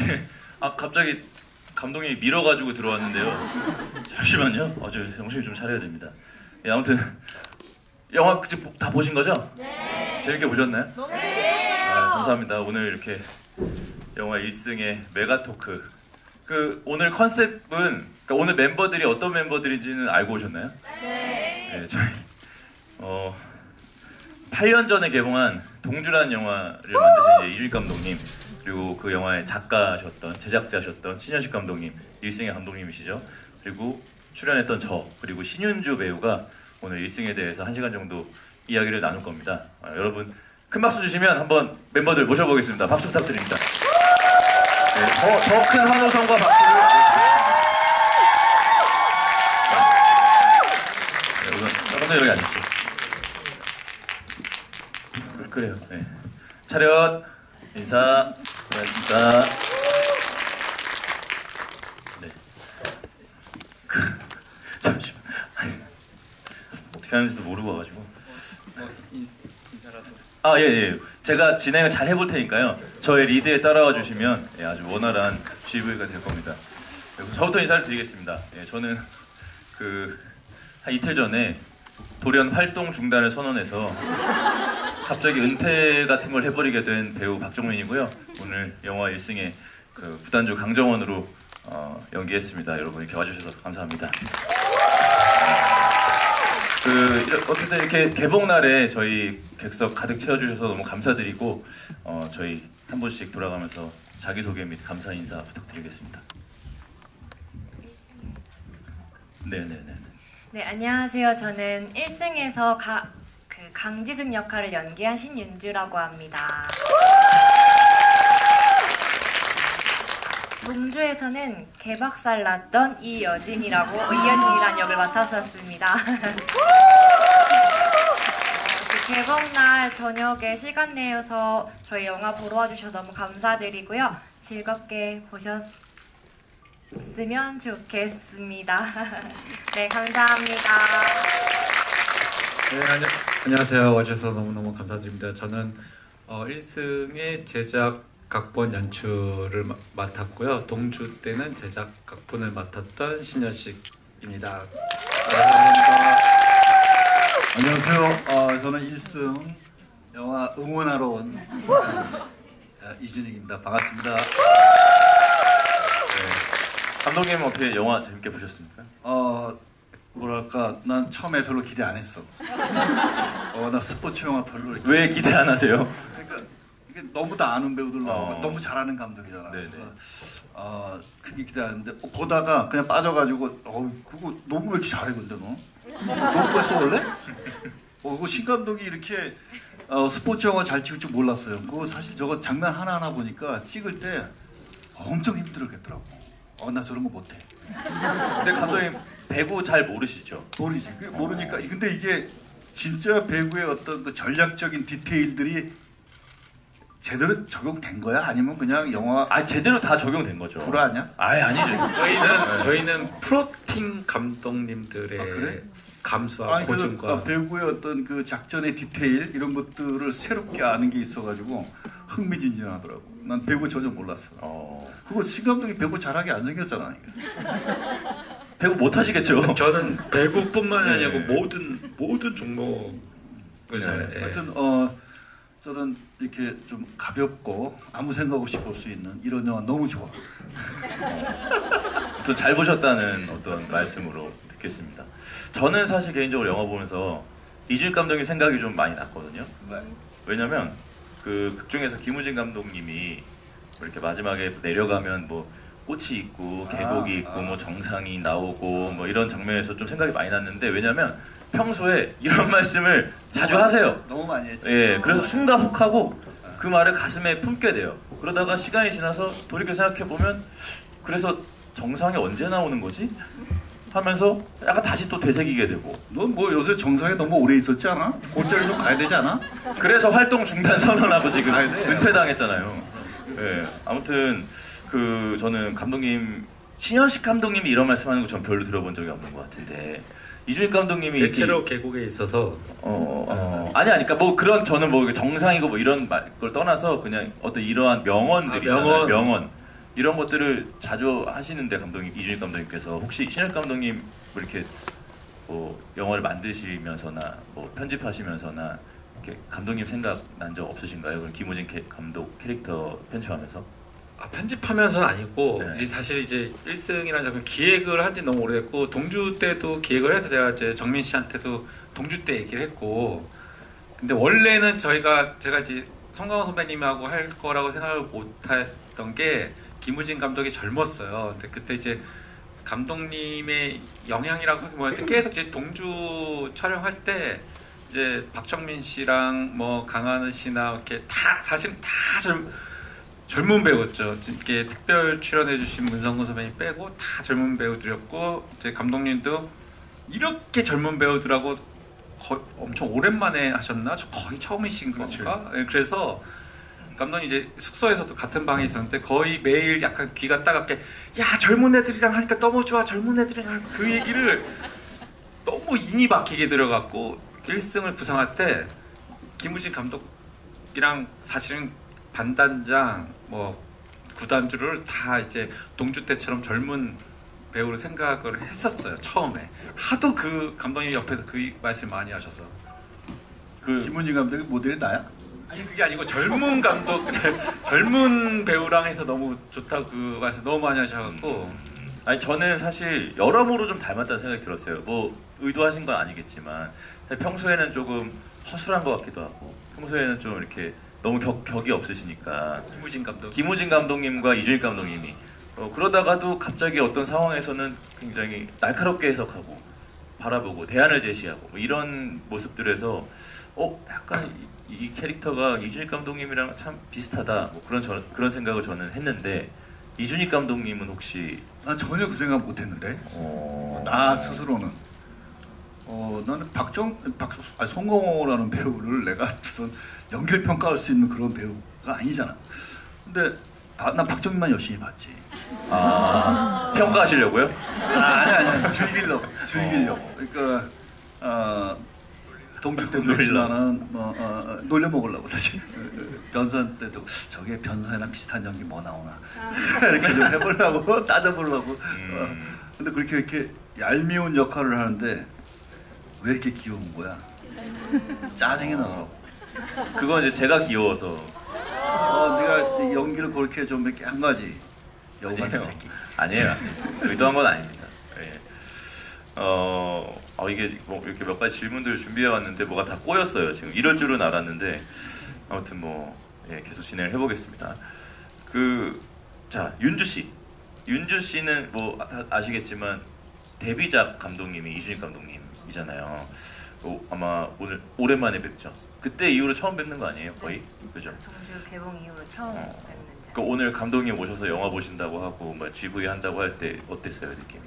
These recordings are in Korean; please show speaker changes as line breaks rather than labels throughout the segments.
예. 갑자기 감독님이 밀어가지고 들어왔는데요. 잠시만요. 저 정신 좀 차려야 됩니다. 예, 아무튼 영화 다 보신 거죠? 네. 재밌게 보셨나요? 네. 감사합니다. 오늘 이렇게 영화 1승의 메가 토크. 오늘 컨셉은 그러니까 오늘 멤버들이 어떤 멤버들인지는 알고 오셨나요? 네. 네, 저희 8년 전에 개봉한 동주라는 영화를 만드신 이준익 감독님, 그리고 그 영화의 작가셨던, 제작자셨던 신현식 감독님, 일승의 감독님이시죠. 그리고 출연했던 저, 그리고 신윤주 배우가 오늘 일승에 대해서 1시간 정도 이야기를 나눌 겁니다. 여러분 큰 박수 주시면 한번 멤버들 모셔보겠습니다. 박수 부탁드립니다. 네, 더 큰 환호성과 박수를. 네, 우선 감독님 여기 앉으시죠. 그래요. 네. 차렷 인사. 고맙습니다. 네. 잠시만. 어떻게 하는지도 모르고 와가지고. 인사라도. 예. 제가 진행을 잘 해볼 테니까요. 저의 리드에 따라와 주시면 아주 원활한 GV가 될 겁니다. 저부터 인사를 드리겠습니다. 저는 한 이틀 전에 돌연 활동 중단을 선언해서 갑자기 은퇴 같은 걸 해버리게 된 배우 박정민이고요. 오늘 영화 1승의 구단주 강정원으로 연기했습니다. 여러분 이렇게 와주셔서 감사합니다. 어쨌든 이렇게 개봉날에 저희 객석 가득 채워주셔서 너무 감사드리고 저희 한 분씩 돌아가면서 자기소개 및 감사 인사 부탁드리겠습니다. 네네네.
네, 안녕하세요. 저는 1승에서 강지승 역할을 연기한 신윤주라고 합니다. 동주에서는 개박살 났던 이여진이라는 역을 맡았었습니다. 개봉날 저녁에 시간 내어서 저희 영화 보러 와주셔서 너무 감사드리고요. 즐겁게 보셨으면 좋겠습니다. 네, 감사합니다.
네, 안녕하세요. 와주셔서 너무너무 감사드립니다. 저는 1승의 제작, 각본, 연출을 맡았고요. 동주 때는 제작, 각본을 맡았던 신현식입니다. 감사합니다.
안녕하세요. 저는 1승 영화 응원하러 온 이준익입니다. 반갑습니다.
네. 감독님 어떻게 영화 재밌게 보셨습니까?
뭐랄까, 난 처음에 별로 기대 안 했어. 나 스포츠 영화 별로 이렇게.
왜 기대 안 하세요?
그러니까 이게 너무 다 아는 배우들 나오고 너무 잘하는 감독이잖아.
네네.
그래서 크게 기대 안 했는데 보다가 그냥 빠져가지고 그거 너무 왜 이렇게 잘해 근데 너? 너무 벌써 원래? 그 신 감독이 이렇게 스포츠 영화 잘 찍을 줄 몰랐어요. 그거 사실 저거 장면 하나하나 보니까 찍을 때 엄청 힘들겠더라고. 나 저런 거 못해.
근데 감독님 배구 잘 모르시죠?
모르지. 모르니까. 근데 이게 진짜 배구의 어떤 그 전략적인 디테일들이 제대로 적용된 거야? 아니면 그냥 영화?
제대로 다 적용된 거죠.
불화냐?
아니죠.
저희는 프로팀 감독님들의
그래?
감수와 고증과
배구의 어떤 그 작전의 디테일 이런 것들을 새롭게 아는 게 있어가지고 흥미진진하더라고. 난 배구 전혀 몰랐어. 그거 신 감독이 배구 잘하게 안 생겼잖아.
배구 못 하시겠죠?
저는 배구뿐만 아니고 모든 종목을 잘해요.
하여튼 저는 이렇게 좀 가볍고 아무 생각 없이 볼 수 있는 이런 영화 너무 좋아.
또 잘 보셨다는 어떤 말씀으로 듣겠습니다. 저는 사실 개인적으로 영화 보면서 이준익 감독님 생각이 좀 많이 났거든요.
네.
왜냐면 극 중에서 김우진 감독님이 이렇게 마지막에 내려가면 꽃이 있고 계곡이 있고 정상이 나오고 이런 장면에서 좀 생각이 많이 났는데, 왜냐면 평소에 이런 말씀을 자주 하세요.
너무 많이 했지.
예, 그래서 숨가푹하고 그 말을 가슴에 품게 돼요. 그러다가 시간이 지나서 돌이켜 생각해 보면, 그래서 정상이 언제 나오는 거지? 하면서 약간 다시 또 되새기게 되고.
넌 요새 정상에 너무 오래 있었지 않아? 곧자리 좀 가야 되지 않아?
그래서 활동 중단 선언하고 지금 은퇴당했잖아요. 예, 아무튼 저는 감독님, 신현식 감독님이 이런 말씀하는 거 전 별로 들어본 적이 없는 것 같은데, 이준익 감독님이
대체로 계곡에 있어서
아니 그러니까 그런 저는 정상이고 이런 걸 떠나서 그냥 어떤 이러한 명언들이 명언 이런 것들을 자주 하시는데 감독님 이준익 감독님께서 혹시 신혁 감독님 뭐 이렇게 뭐 영화를 만드시면서나 뭐 편집하시면서나 이렇게 감독님 생각 난 적 없으신가요? 그럼 김우진 감독 캐릭터 편집하면서?
편집하면서는 아니고
네.
이제 사실 이제 1승이라는 작품 기획을 한지 너무 오래됐고 동주 때도 기획을 해서 제가 이제 정민 씨한테도 동주 때 얘기를 했고 근데 원래는 제가 이제 송강호 선배님하고 할 거라고 생각을 못했던 게 김우진 감독이 젊었어요. 근데 그때 이제 감독님의 영향이라고 하기 뭐했는데 계속 이제 동주 촬영할 때 이제 박정민 씨랑 뭐 강하늘 씨나 이렇게 다 사실 다 젊은 배우였죠. 이렇게 특별 출연해주신 문성근 선배님 빼고 다 젊은 배우들이었고 이제 감독님도 이렇게 젊은 배우들하고 엄청 오랜만에 하셨나? 거의 처음이신 건가? 네, 그래서 감독님 이제 숙소에서도 같은 방에 있었는데 거의 매일 약간 귀가 따갑게 야 젊은 애들이랑 하니까 너무 좋아 젊은 애들이랑 그 얘기를 너무 인이 박히게 들어갔고 1승을 구상할 때 김우진 감독이랑 사실은 반단장 뭐 구단주를 다 이제 동주 때처럼 젊은 배우로 생각을 했었어요. 처음에 하도 그 감독님 옆에서 그 말씀 많이 하셔서
김은희 감독이 모델이 나야?
아니 그게 아니고 젊은 감독 젊은 배우랑 해서 너무 좋다고 그 말씀 너무 많이 하셔갖고
아니 저는 사실 여러모로 좀 닮았다는 생각이 들었어요. 뭐 의도하신 건 아니겠지만 평소에는 조금 허술한 것 같기도 하고 평소에는 좀 이렇게 너무 격이 없으시니까 김우진 감독님과 이준익 감독님이 그러다가도 갑자기 어떤 상황에서는 굉장히 날카롭게 해석하고 바라보고 대안을 제시하고 뭐 이런 모습들에서 약간 이 캐릭터가 이준익 감독님이랑 참 비슷하다 뭐 그런 생각을 저는 했는데 이준익 감독님은 혹시
난 전혀 그 생각 못했는데 나 스스로는 나는 송강호라는 배우를 내가 무슨 연기를 평가할 수 있는 그런 배우가 아니잖아. 근데 난 박정민만 열심히 봤지.
평가하시려고요?
아니 즐기려고. 그러니까 동주 때도 그렇지만은 놀려 먹으려고 사실 변산 때도 저게 변산이랑 비슷한 연기 뭐 나오나 이렇게 좀 해보려고 따져보려고. 근데 그렇게 이렇게 얄미운 역할을 하는데 왜 이렇게 귀여운 거야? 짜증이 나더라고.
그건 이제 제가 귀여워서.
네가 연기를 그렇게 좀 이렇게 한 거지. 여우 같은 새끼.
아니에요. 의도한 건 아닙니다. 예. 이게 뭐 이렇게 몇 가지 질문들을 준비해 왔는데 뭐가 다 꼬였어요. 지금 이럴 줄은 알았는데 아무튼 계속 진행을 해보겠습니다. 자 윤주 씨는 뭐 다 아시겠지만 데뷔작 감독님이 이준익 감독님이잖아요. 아마 오늘 오랜만에 뵙죠. 그때 이후로 처음 뵙는 거 아니에요, 거의? 그죠?
동주 개봉 이후로 처음 뵙는 적.
그 오늘 감독님 오셔서 영화 보신다고 하고 뭐 GV 한다고 할 때 어땠어요, 느낌이?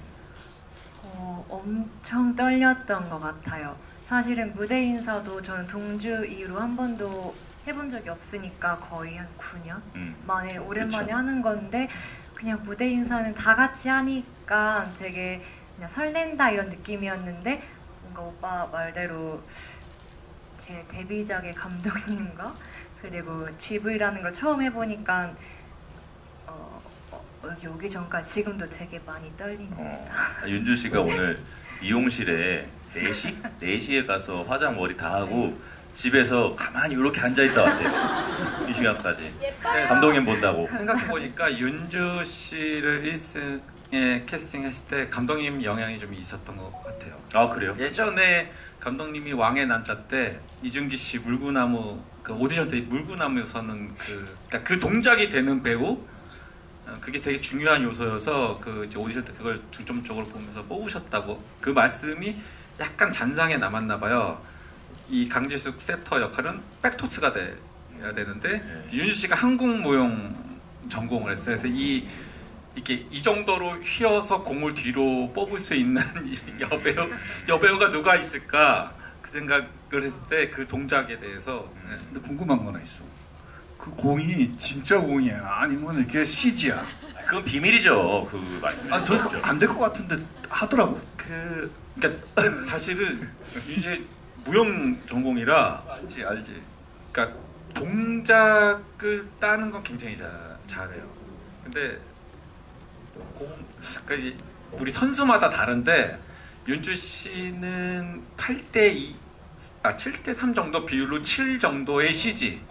엄청 떨렸던 것 같아요. 사실은 무대 인사도 저는 동주 이후로 한 번도 해본 적이 없으니까 거의 한 9년 만에 오랜만에
그쵸.
하는 건데 그냥 무대 인사는 다 같이 하니까 되게 그냥 설렌다 이런 느낌이었는데 뭔가 오빠 말대로 제 데뷔작의 감독님과 그리고 GV라는 걸 처음 해보니까 여기 오기 전까지 지금도 되게 많이 떨립니다.
윤주 씨가 오늘 미용실에 4시에 가서 화장 머리 다 하고 집에서 가만히 이렇게 앉아있다 왔대요. 이 시간까지. 감독님 본다고.
생각해보니까 윤주 씨를 1승에 캐스팅했을 때 감독님 영향이 좀 있었던 것 같아요.
아 그래요?
예전에 감독님이 왕의 남자 때 이준기 씨 물구나무 그 오디션 때 물구나무에서는 그러니까 그 동작이 되는 배우 그게 되게 중요한 요소여서 그 이제 오디션 때 그걸 중점적으로 보면서 뽑으셨다고 그 말씀이 약간 잔상에 남았나 봐요. 이 강지숙 세터 역할은 백토스가 돼야 되는데 윤주 씨가 한국 무용 전공을 했어요. 그래서 이렇게 이 정도로 휘어서 공을 뒤로 뽑을 수 있는 여배우가 누가 있을까 그 생각을 했을 때 그 동작에 대해서
근데 궁금한 거 하나 있어. 그 공이 진짜 공이야? 아니면 이렇게 CG야?
그건 비밀이죠. 그 말씀해 주셨죠.
저 안 될 것 같은데 하더라고.
그러니까 사실은 이제 무용 전공이라
알지.
그러니까 동작을 따는 건 굉장히 잘해요. 근데 그러니까 이제 우리 선수마다 다른데 윤주 씨는 8대2, 7대3 정도 비율로 7 정도의 CG.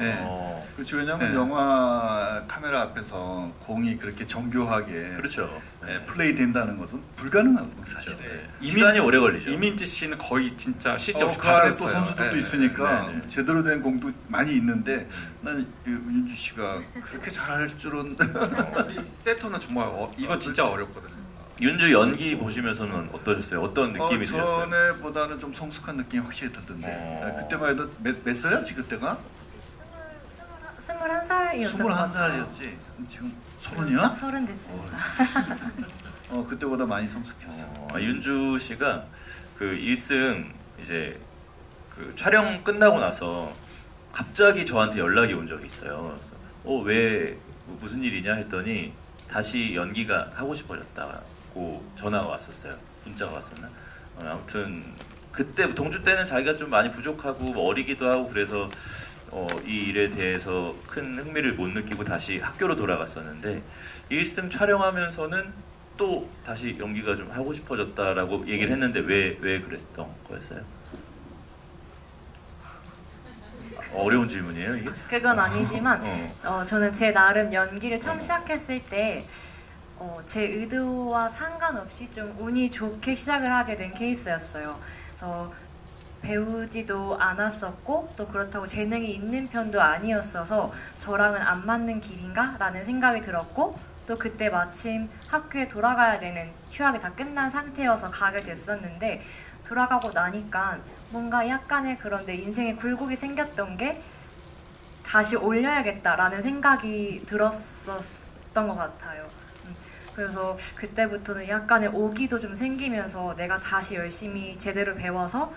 네.
그렇지, 왜냐면
네.
영화 카메라 앞에서 공이 그렇게 정교하게
그렇죠.
플레이 된다는 것은 불가능하거든요, 사실.
네. 시간이 오래 걸리죠.
이민지 씨는 거의 진짜 CG 없이
그 안에 또
받았어요.
선수들도
네.
있으니까
네, 네.
제대로 된 공도 많이 있는데 나는 윤주 씨가 그렇게 잘할 줄은
이 세터는 정말 이건 진짜 어렵거든요.
윤주 연기 보시면서는 어떠셨어요? 어떤 느낌이 드셨어요?
전에보다는 좀 성숙한 느낌이 확실히 들던데 그때만 해도 몇 살이었지 그때가?
21살이었던 것 같아요.
21살이었지. 지금 30이야?
30 됐습니다.
그때보다 많이 성숙했어.
윤주 씨가 그 1승 이제 그 촬영 끝나고 나서 갑자기 저한테 연락이 온 적이 있어요. 그래서 왜 무슨 일이냐 했더니 다시 연기가 하고 싶어졌다고 전화가 왔었어요. 문자가 왔었나? 아무튼 그때 동주 때는 자기가 좀 많이 부족하고 뭐 어리기도 하고 그래서 이 일에 대해서 큰 흥미를 못 느끼고 다시 학교로 돌아갔었는데 1승 촬영하면서는 또 다시 연기가 좀 하고 싶어졌다라고 얘기를 했는데 왜 그랬던 거였어요? 어려운 질문이에요 이게?
그건 아니지만 저는 제 나름 연기를 처음 시작했을 때 제 의도와 상관없이 좀 운이 좋게 시작을 하게 된 케이스였어요. 그래서 배우지도 않았었고 또 그렇다고 재능이 있는 편도 아니었어서 저랑은 안 맞는 길인가? 라는 생각이 들었고 또 그때 마침 학교에 돌아가야 되는 휴학이 다 끝난 상태여서 가게 됐었는데 돌아가고 나니까 뭔가 약간의 그런 내 인생에 굴곡이 생겼던 게 다시 올려야겠다라는 생각이 들었었던 것 같아요. 그래서 그때부터는 약간의 오기도 좀 생기면서 내가 다시 열심히 제대로 배워서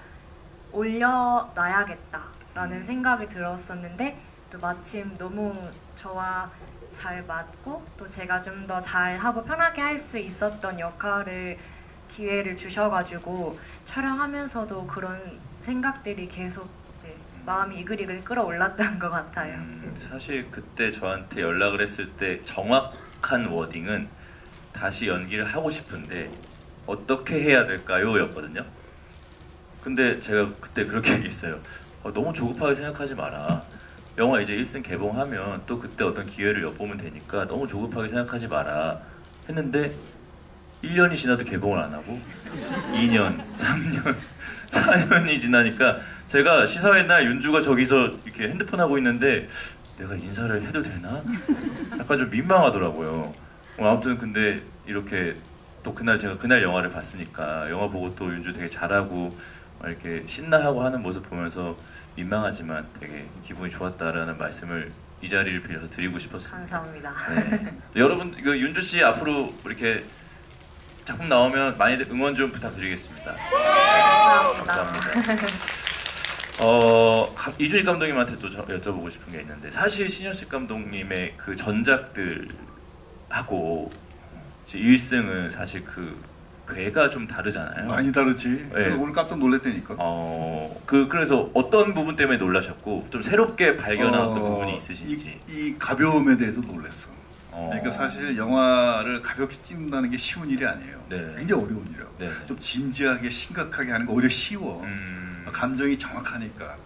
올려놔야겠다라는 생각이 들었었는데 또 마침 너무 저와 잘 맞고 또 제가 좀 더 잘하고 편하게 할 수 있었던 기회를 주셔가지고 촬영하면서도 그런 생각들이 계속 마음이 이글이글 끌어올랐던 것 같아요.
사실 그때 저한테 연락을 했을 때 정확한 워딩은 다시 연기를 하고 싶은데 어떻게 해야 될까요? 였거든요. 근데 제가 그때 그렇게 얘기했어요. 너무 조급하게 생각하지 마라. 영화 이제 1승 개봉하면 또 그때 어떤 기회를 엿보면 되니까 너무 조급하게 생각하지 마라 했는데 1년이 지나도 개봉을 안 하고 2년, 3년, 4년이 지나니까 제가 시사회 날 윤주가 저기서 이렇게 핸드폰 하고 있는데 내가 인사를 해도 되나? 약간 좀 민망하더라고요. 아무튼 근데 이렇게 또 제가 그날 영화를 봤으니까 영화 보고 또 윤주 되게 잘하고 이렇게 신나하고 하는 모습 보면서 민망하지만 되게 기분이 좋았다라는 말씀을 이 자리를 빌려서 드리고 싶었습니다.
감사합니다.
네. 여러분 윤주 씨 앞으로 이렇게 작품 나오면 많이들 응원 좀 부탁드리겠습니다. 감사합니다. 이준익 감독님한테 또 여쭤보고 싶은 게 있는데 사실 신현식 감독님의 그 전작들하고 1승은 사실 그 궤가 좀 다르잖아요.
많이 다르지.
네.
오늘 깜짝 놀랐다니까.
그래서 어떤 부분 때문에 놀라셨고 좀 새롭게 발견한 어떤 부분이 있으신지.
이 가벼움에 대해서 놀랐어. 그러니까 사실 영화를 가볍게 찍는다는 게 쉬운 일이 아니에요.
네.
굉장히 어려운 일이에요.
네.
좀 진지하게 심각하게 하는 거 오히려 쉬워. 감정이 정확하니까.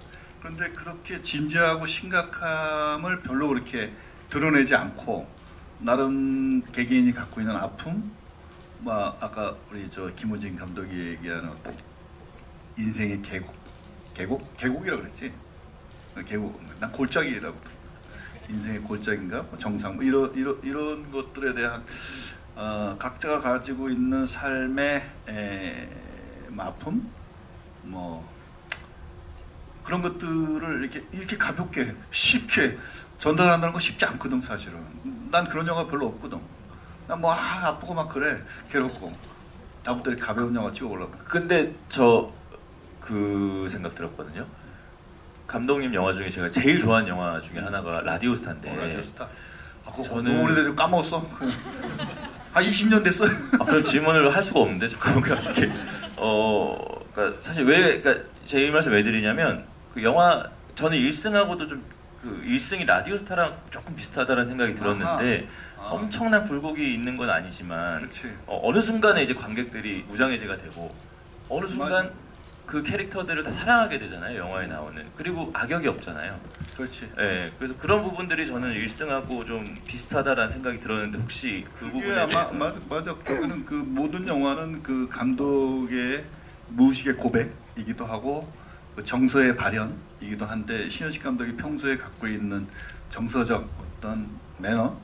그런데 그렇게 진지하고 심각함을 별로 그렇게 드러내지 않고 나름 개개인이 갖고 있는 아픔, 아까 우리 김호진 감독이 얘기하는 어떤 인생의 계곡이라고 그랬지. 계곡, 난 골짜기라고. 인생의 골짜기인가, 정상, 이런 것들에 대한 각자가 가지고 있는 삶의 아픔, 그런 것들을 이렇게 가볍게 쉽게 전달한다는 거 쉽지 않거든 사실은. 난 그런 영화 별로 없거든. 난 아프고 막 그래, 괴롭고. 다음부터 가벼운 영화 찍어보려고.
근데 그 생각 들었거든요. 감독님 영화 중에 제가 제일 좋아하는 영화 중에 하나가 라디오스타인데.
라디오스타.
저는
너무 오래돼서 까먹었어. 한 20년 됐어.
그런 질문을 할 수가 없는데 잠깐만 이렇게 그러니까 사실 그러니까 제 이 말씀 왜 드리냐면 그 영화 저는 1승하고도 좀 그 1승이 라디오스타랑 조금 비슷하다는 생각이 들었는데 엄청난 굴곡이 있는 건 아니지만
그렇지.
어느 순간에 이제 관객들이 무장해제가 되고 어느 순간
맞아.
그 캐릭터들을 다 사랑하게 되잖아요. 영화에 나오는. 그리고 악역이 없잖아요.
그렇지.
예, 그래서 그런 부분들이 저는 일승하고 좀 비슷하다라는 생각이 들었는데 혹시 그
이게
부분에
아마
대해서
맞아. 그거는 그 모든 영화는 그 감독의 무의식의 고백이기도 하고 그 정서의 발현이기도 한데 신현식 감독이 평소에 갖고 있는 정서적 어떤 매너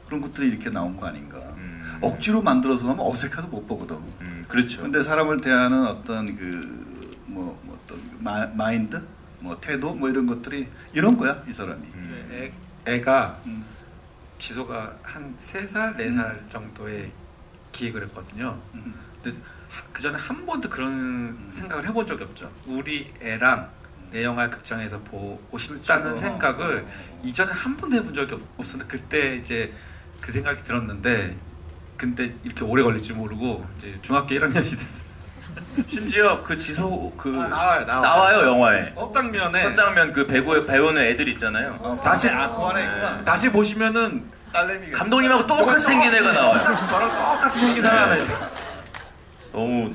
그런 것들이 이렇게 나온 거 아닌가. 억지로 만들어서 하면 어색해서 못 보거든.
그렇죠.
근데 사람을 대하는 어떤 그 어떤 마인드, 태도 이런 것들이 이런 거야 이 사람이.
애가 지소가 한 3살, 4살 정도의 기획을 했거든요. 근데 그 전에 한 번도 그런 생각을 해본 적이 없죠. 우리 애랑 내 영화를 극장에서 보고 싶다는
그렇죠.
생각을 이전에 한 번도 해본 적이 없었는데 그때 이제 그 생각이 들었는데 근데 이렇게 오래 걸릴 줄 모르고 이제 중학교 1학년이 됐어요.
심지어 그 지소
나와요.
영화에.
첫 장면에
첫 장면 그 배우는 애들 있잖아요.
다시
그 안에 있구나.
다시 보시면은
딸내미가
감독님하고 똑같이 생긴 애가 나와요.
저랑 똑같이 생긴 사람
네.
있어요.
너무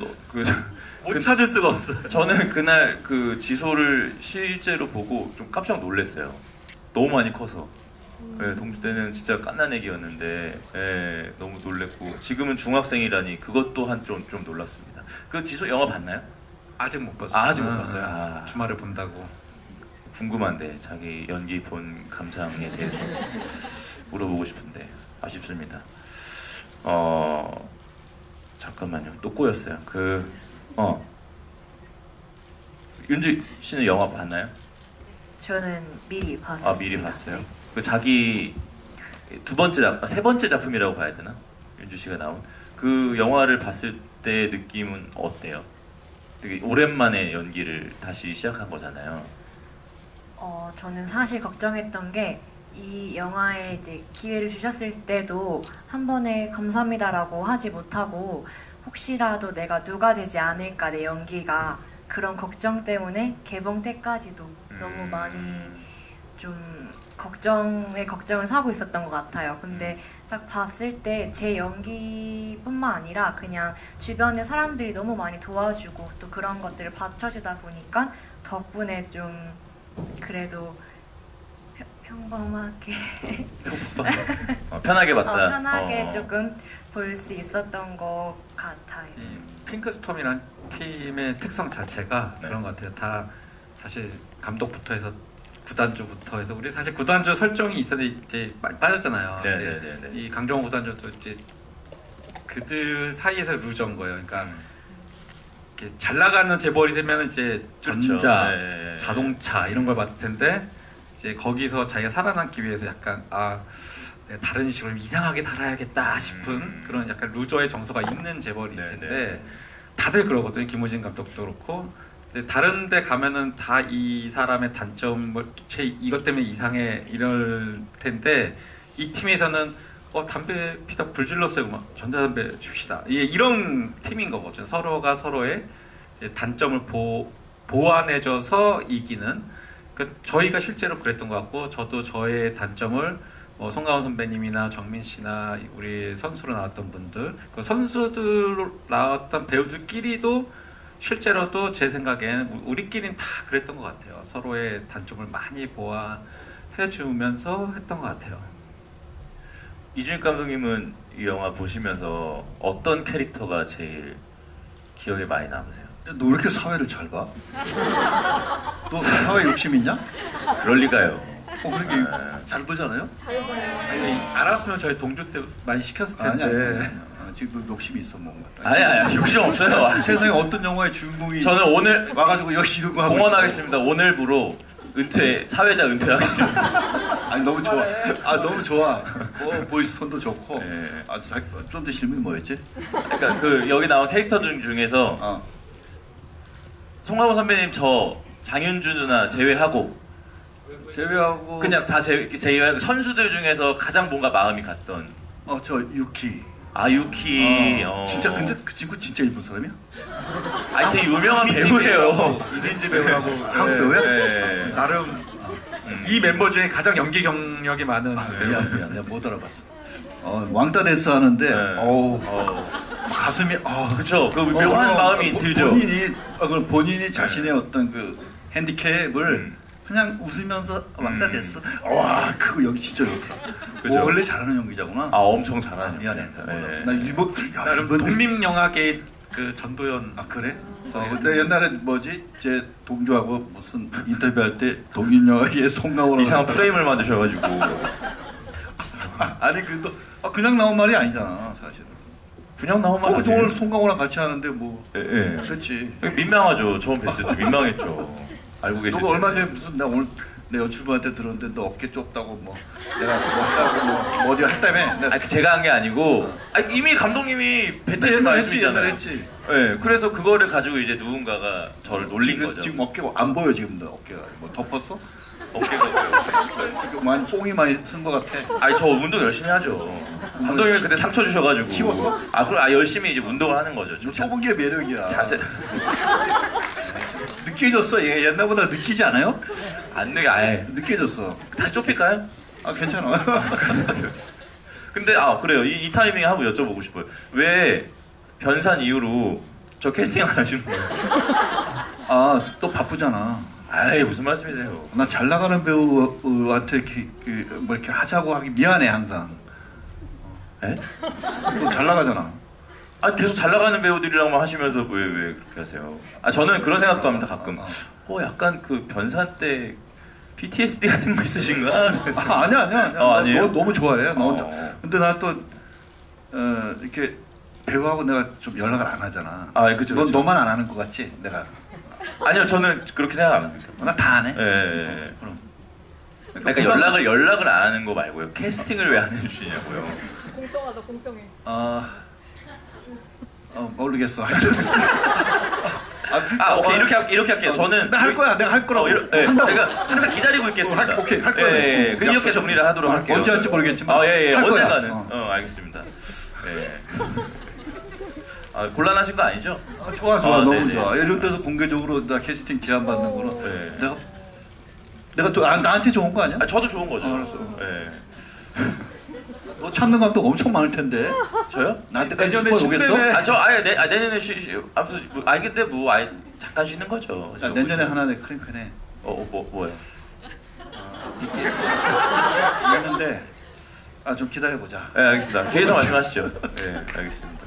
못 찾을 수가 없어요.
저는 그날 그 지소를 실제로 보고 좀 깜짝 놀랐어요. 너무 많이 커서. 네, 동주 때는 진짜 갓난 애기였는데 너무 놀랬고 지금은 중학생이라니 그것 또한 좀 놀랐습니다. 그 지소 영화 봤나요?
아직 못 봤어요.
아직 못 봤어요. 아.
주말에 본다고.
궁금한데 자기 연기 본 감상에 대해서 물어보고 싶은데 아쉽습니다. 잠깐만요. 또 꼬였어요. 윤주 씨는 영화 봤나요?
저는 미리 봤었어요.
아 미리 봤어요. 그 자기 세 번째 작품이라고 봐야 되나? 윤주 씨가 나온 그 영화를 봤을 때 느낌은 어때요? 되게 오랜만에 연기를 다시 시작한 거잖아요.
저는 사실 걱정했던 게 이 영화에 이제 기회를 주셨을 때도 한 번에 감사합니다라고 하지 못하고 혹시라도 내가 누가 되지 않을까 내 연기가 그런 걱정 때문에 개봉 때까지도 너무 많이 좀 걱정을 사고 있었던 것 같아요. 근데 딱 봤을 때 제 연기뿐만 아니라 그냥 주변의 사람들이 너무 많이 도와주고 또 그런 것들을 받쳐주다 보니까 덕분에 좀 그래도 평범하게
편하게 봤다.
편하게 조금 볼 수 있었던 것 같아요.
핑크스톰이란 팀의 특성 자체가
네.
그런 것 같아요. 다 사실 감독부터 해서 구단주부터 해서 우리 사실 구단주 설정이 있었는데 이제 많이 빠졌잖아요.
네네네.
이 강정호 구단주도 이제 그들 사이에서 루저인 거예요. 그러니까 이렇게 잘 나가는 재벌이 되면 이제 전자,
네.
자동차 이런 걸 받을 텐데 이제 거기서 자기가 살아남기 위해서 약간 내가 다른 식으로 이상하게 살아야겠다 싶은 그런 약간 루저의 정서가 있는 재벌이 있을 텐데 다들 그러거든요. 김호진 감독도 그렇고 다른 데 가면은 다 이 사람의 단점을 이것 때문에 이상해 이럴 텐데 이 팀에서는 담배 피다 불 질렀어요. 막 전자담배 줍시다. 이런 팀인 거거든요. 서로가 서로의 이제 단점을 보완해줘서 이기는. 그러니까 저희가 실제로 그랬던 것 같고 저도 저의 단점을 송가원 선배님이나 정민 씨나 우리 선수로 나왔던 분들, 그 선수들로 나왔던 배우들끼리도 실제로도 제 생각에는 우리끼리는 다 그랬던 것 같아요. 서로의 단점을 많이 보완해주면서 했던 것 같아요.
이준익 감독님은 이 영화 보시면서 어떤 캐릭터가 제일 기억에 많이 남으세요?
너 왜 이렇게 사회를 잘 봐? 너 사회 욕심 있냐?
그럴 리가요.
그렇게 잘 보잖아요?
아니, 알았으면 저희 동주 때 많이 시켰을 텐데.
아니. 지금 너 욕심이 있어 뭔가.
아니 욕심 없어요.
세상에 어떤 영화의 주인공이
저는 오늘
와가지고 여기 이런 거 하고
공언하겠습니다. 오늘부로 사회자 은퇴하겠습니다.
아니 너무 좋아. 너무 좋아. 보이스톤도 좋고.
네.
좀 더 질문이 뭐였지?
그러니까 그 여기 나온 캐릭터들 중에서 송강호 선배님 저 장윤주 누나 제외하고 그냥 다 제외하고 선수들 중에서 가장 뭔가 마음이 갔던
저 유키.
유키.
진짜 근데 그 친구 진짜 일본 사람이야?
되게 유명한 배우예요.
이민지 배우라고.
한국 배우야?
네.
나름 이 멤버 중에 가장 연기 경력이 많은 배우.
미안 내가 못 알아봤어. 왕따 댄스 하는데
네.
가슴이
그렇죠. 그 묘한 마음이 들죠.
본인이 자신의 어떤 그 핸디캡을 그냥 웃으면서 왕따 댄스. 와 그거 연기 진짜 좋더라.
그죠?
원래 잘하는 연기자구나.
엄청 잘하는.
미안해.
네.
나 일본
독립 영화계 그 전도연.
그래? 근데 옛날에 뭐지? 제 동주하고 무슨 인터뷰할 때 독립영화의 송강호라고
이상한 프레임을 만드셔가지고.
아니 그또 그냥 나온 말이 아니잖아 사실은.
그냥 나온 말 아니에요?
오늘 송강호랑 같이 하는데 뭐
예.
그랬지.
민망하죠. 처음 뵀을 때 민망했죠. 알고 계실
너가
때.
얼마 전에 무슨 나 오늘 내 연출부한테 들었는데 너 어깨 좁다고 뭐 내가 뭐 했다고 뭐 어디 했다며. 내가
제가 한 게 아니고 이미 감독님이
근데
뱉으신
옛날에 했지
말씀이잖아요.
옛날에 했지.
네, 그래서 그거를 가지고 이제 누군가가 저를 놀린
그래서
거죠.
지금 어깨가 안 보여 지금 너 어깨가 뭐 덮었어?
어깨가
많이 뽕이 많이 쓴 것 같아.
저 운동 열심히 하죠. 감독님이 그때 상처 주셔가지고.
키웠어?
그럼 열심히 이제 운동을 하는 거죠. 좀
좁은 게 매력이야.
자세
느껴졌어. 얘 옛날보다 느끼지 않아요?
안 되게 아예
느껴졌어.
다시 좁힐까요?
괜찮아.
근데 그래요. 이 타이밍에 한번 여쭤보고 싶어요. 왜 변산 이후로 저 캐스팅 안 하시는 거예요?
또 바쁘잖아.
무슨 말씀이세요?
나 잘 나가는 배우한테 뭐 이렇게 하자고 하기 미안해 항상.
에?
너 잘 나가잖아.
계속 잘 나가는 배우들이랑만 하시면서 왜 그렇게 하세요? 저는 그런 생각도 합니다 가끔. 약간 그 변산 때 PTSD 같은 거 있으신가?
아니야.
아니에요?
너무 좋아해. 근데 나 또 이렇게 배우하고 내가 좀 연락을 안 하잖아.
그쵸.
너만 안 하는 것 같지? 내가.
아니요, 저는 그렇게 생각 안 합니다.
나 다 안 해.
예.
그럼.
그러니까 연락을 안 하는 거 말고요. 캐스팅을 왜 안 해주시냐고요.
공평하다 공평해.
모르겠어.
오케이 이렇게 할게요. 저는
나 할 거야. 내가 할 거라고.
제가 항상 기다리고 있겠습니다.
오케이, 할 거야.
예. 이렇게 정리를 하도록 할게요.
언제 할지 모르겠지만.
예.
할 거야.
언젠가는. 알겠습니다. 예. 곤란하신 거 아니죠?
좋아. 너무
네네.
좋아. 이런 데서 공개적으로 나 캐스팅 제안 받는 거는
네.
내가 또 나한테 좋은 거 아니야?
저도 좋은 거죠.
알았어.
예.
너 찾는 감독 엄청 많을 텐데.
저요?
나한테까지
내년에
슈퍼 오겠어?
내년에 아무튼 근데 잠깐 쉬는 거죠.
내년에 하나 내 크랭크네.
뭐요?
있는데 좀 기다려 보자.
네, 알겠습니다. 뒤에서 말씀하시죠. 네, 알겠습니다.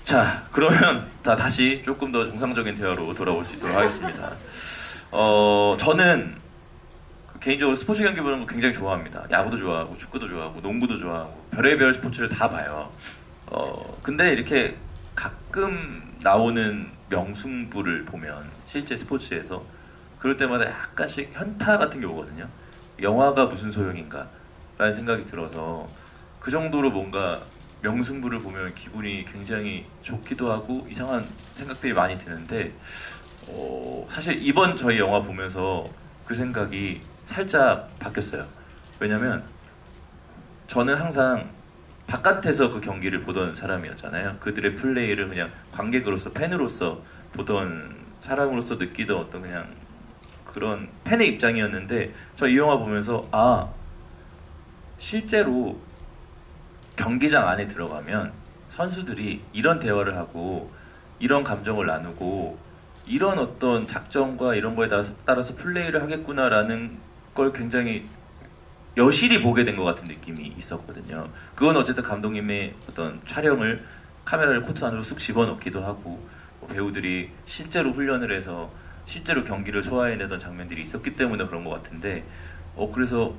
자, 그러면 다시 조금 더 정상적인 대화로 돌아올 수 있도록 하겠습니다. 저는 개인적으로 스포츠 경기 보는 거 굉장히 좋아합니다. 야구도 좋아하고 축구도 좋아하고 농구도 좋아하고 별의별 스포츠를 다 봐요. 근데 이렇게 가끔 나오는 명승부를 보면 실제 스포츠에서 그럴 때마다 약간씩 현타 같은 게 오거든요. 영화가 무슨 소용인가 라는 생각이 들어서 그 정도로 뭔가 명승부를 보면 기분이 굉장히 좋기도 하고 이상한 생각들이 많이 드는데 사실 이번 저희 영화 보면서 그 생각이 살짝 바뀌었어요. 왜냐면 저는 항상 바깥에서 그 경기를 보던 사람이었잖아요. 그들의 플레이를 그냥 관객으로서 팬으로서 보던 사람으로서 느끼던 어떤 그냥 그런 팬의 입장이었는데 저 이 영화 보면서 실제로 경기장 안에 들어가면 선수들이 이런 대화를 하고 이런 감정을 나누고 이런 어떤 작전과 이런 거에 따라서 플레이를 하겠구나라는 걸 굉장히 여실히 보게 된 것 같은 느낌이 있었거든요. 그건 어쨌든 감독님의 어떤 촬영을 카메라를 코트 안으로 쑥 집어넣기도 하고 배우들이 실제로 훈련을 해서 실제로 경기를 소화해내던 장면들이 있었기 때문에 그런 것 같은데 그래서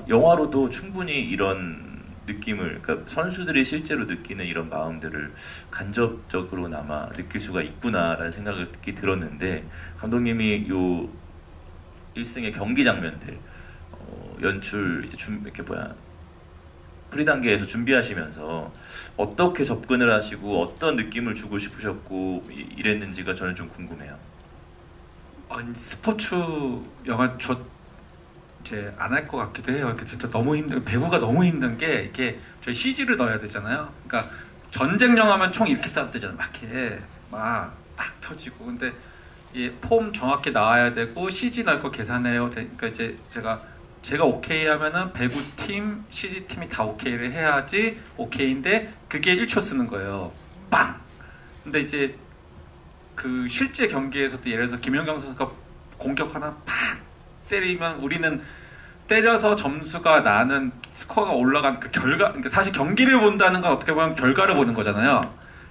영화로도 충분히 이런 느낌을 그러니까 선수들이 실제로 느끼는 이런 마음들을 간접적으로나마 느낄 수가 있구나라는 생각이 들었는데 감독님이 요 1승의 경기 장면들 연출 이제 이렇게 프리 단계에서 준비하시면서 어떻게 접근을 하시고 어떤 느낌을 주고 싶으셨고 이랬는지가 저는 좀 궁금해요.
스포츠 영화 이제 안 할 것 같기도 해요. 진짜 너무 배구가 너무 힘든 게 이게 저희 CG를 넣어야 되잖아요. 그러니까 전쟁 영화면 총 이렇게 쏴도 되잖아요. 막 터지고 근데 이 폼 정확히 나와야 되고 CG 넣을 거 계산해요. 그러니까 이제 제가 제가 오케이 하면은 배구팀, CG팀이 다 오케이를 해야지 오케이인데 그게 1초 쓰는 거예요. 빵! 근데 이제 그 실제 경기에서도 예를 들어서 김연경 선수가 공격 하나 팍 때리면 우리는 때려서 점수가 나는 스코어가 올라간 그 결과, 그러니까 사실 경기를 본다는 건 어떻게 보면 결과를 보는 거잖아요.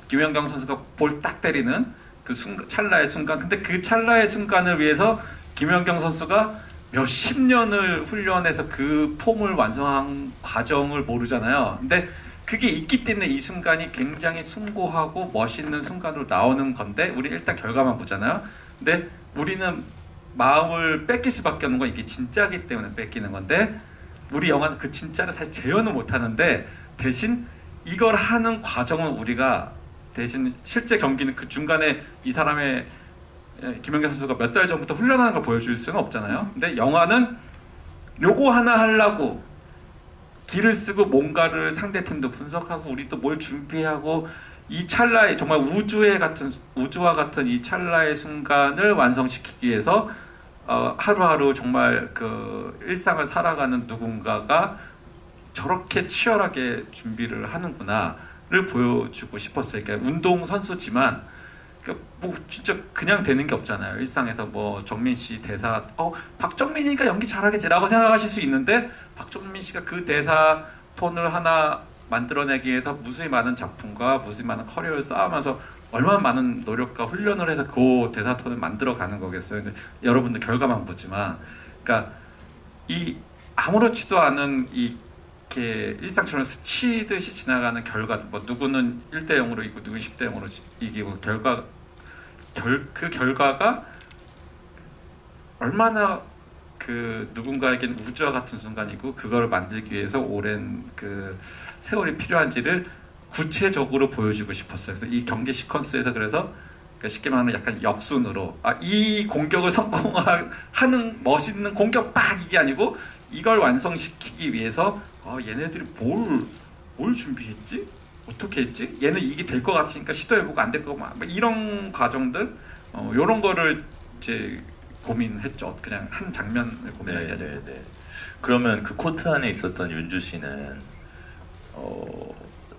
김연경 선수가 볼 딱 때리는 그 찰나의 순간. 근데 그 찰나의 순간을 위해서 김연경 선수가 몇십 년을 훈련해서 그 폼을 완성한 과정을 모르잖아요. 근데 그게 있기 때문에 이 순간이 굉장히 숭고하고 멋있는 순간으로 나오는 건데 우리 일단 결과만 보잖아요. 근데 우리는 마음을 뺏길 수밖에 없는 건 이게 진짜기 때문에 뺏기는 건데 우리 영화는 그 진짜를 사실 재현을 못 하는데 대신 이걸 하는 과정은 우리가 대신 실제 경기는 그 중간에 이 사람의 김연경 선수가 몇 달 전부터 훈련하는 걸 보여줄 수는 없잖아요. 근데 영화는 요거 하나 하려고 기를 쓰고 뭔가를 상대팀도 분석하고 우리도 뭘 준비하고 이 찰나의 정말 우주와 같은 이 찰나의 순간을 완성시키기 위해서 하루하루 정말 그 일상을 살아가는 누군가가 저렇게 치열하게 준비를 하는구나를 보여주고 싶었어요. 그러니까 운동 선수지만 그러니까 뭐 진짜 그냥 되는 게 없잖아요. 일상에서 뭐 정민 씨 대사 박정민이니까 연기 잘하겠지라고 생각하실 수 있는데 박정민 씨가 그 대사 톤을 하나 만들어내기 위해서 무수히 많은 작품과 무수히 많은 커리어를 쌓으면서 얼마나 많은 노력과 훈련을 해서 그 대사 톤을 만들어가는 거겠어요. 근데 여러분들 결과만 보지만, 그러니까 이 아무렇지도 않은 이렇게 일상처럼 스치듯이 지나가는 결과도 뭐 누구는 1대 0으로 이기고 누구는 10대 0으로 이기고 그 결과가 얼마나 그 누군가에게는 우주와 같은 순간이고 그거를 만들기 위해서 오랜 그 세월이 필요한지를 구체적으로 보여주고 싶었어요. 그래서 이 경기 시퀀스에서 그래서 그러니까 쉽게 말하면 약간 역순으로 이 공격을 성공하는 멋있는 공격 빡 이게 아니고 이걸 완성시키기 위해서 얘네들이 뭘 준비했지? 어떻게 했지? 얘는 이게 될 것 같으니까 시도해보고 안 될 거 막 이런 과정들 이런 거를 이제 고민했죠. 그냥 한 장면을 고민하게 되고.
네. 그러면 그 코트 안에 있었던 윤주 씨는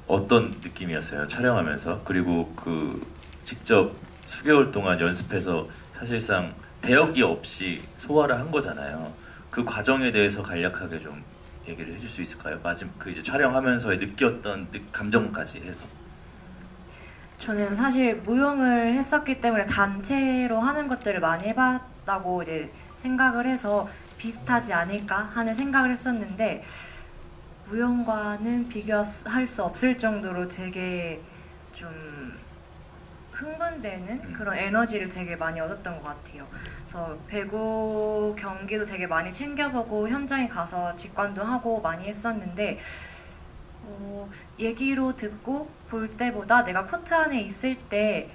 어떤 느낌이었어요? 촬영하면서 그리고 그 직접 수개월 동안 연습해서 사실상 대역이 없이 소화를 한 거잖아요. 그 과정에 대해서 간략하게 좀 얘기를 해줄 수 있을까요? 그 이제 촬영하면서 느꼈던 감정까지 해서.
저는 사실 무용을 했었기 때문에 단체로 하는 것들을 많이 해봤다고 이제 생각을 해서 비슷하지 않을까 하는 생각을 했었는데 무용과는 비교할 수 없을 정도로 되게 좀 흥분되는 그런 에너지를 되게 많이 얻었던 것 같아요. 그래서 배구 경기도 되게 많이 챙겨보고 현장에 가서 직관도 하고 많이 했었는데 얘기로 듣고 볼 때보다 내가 코트 안에 있을 때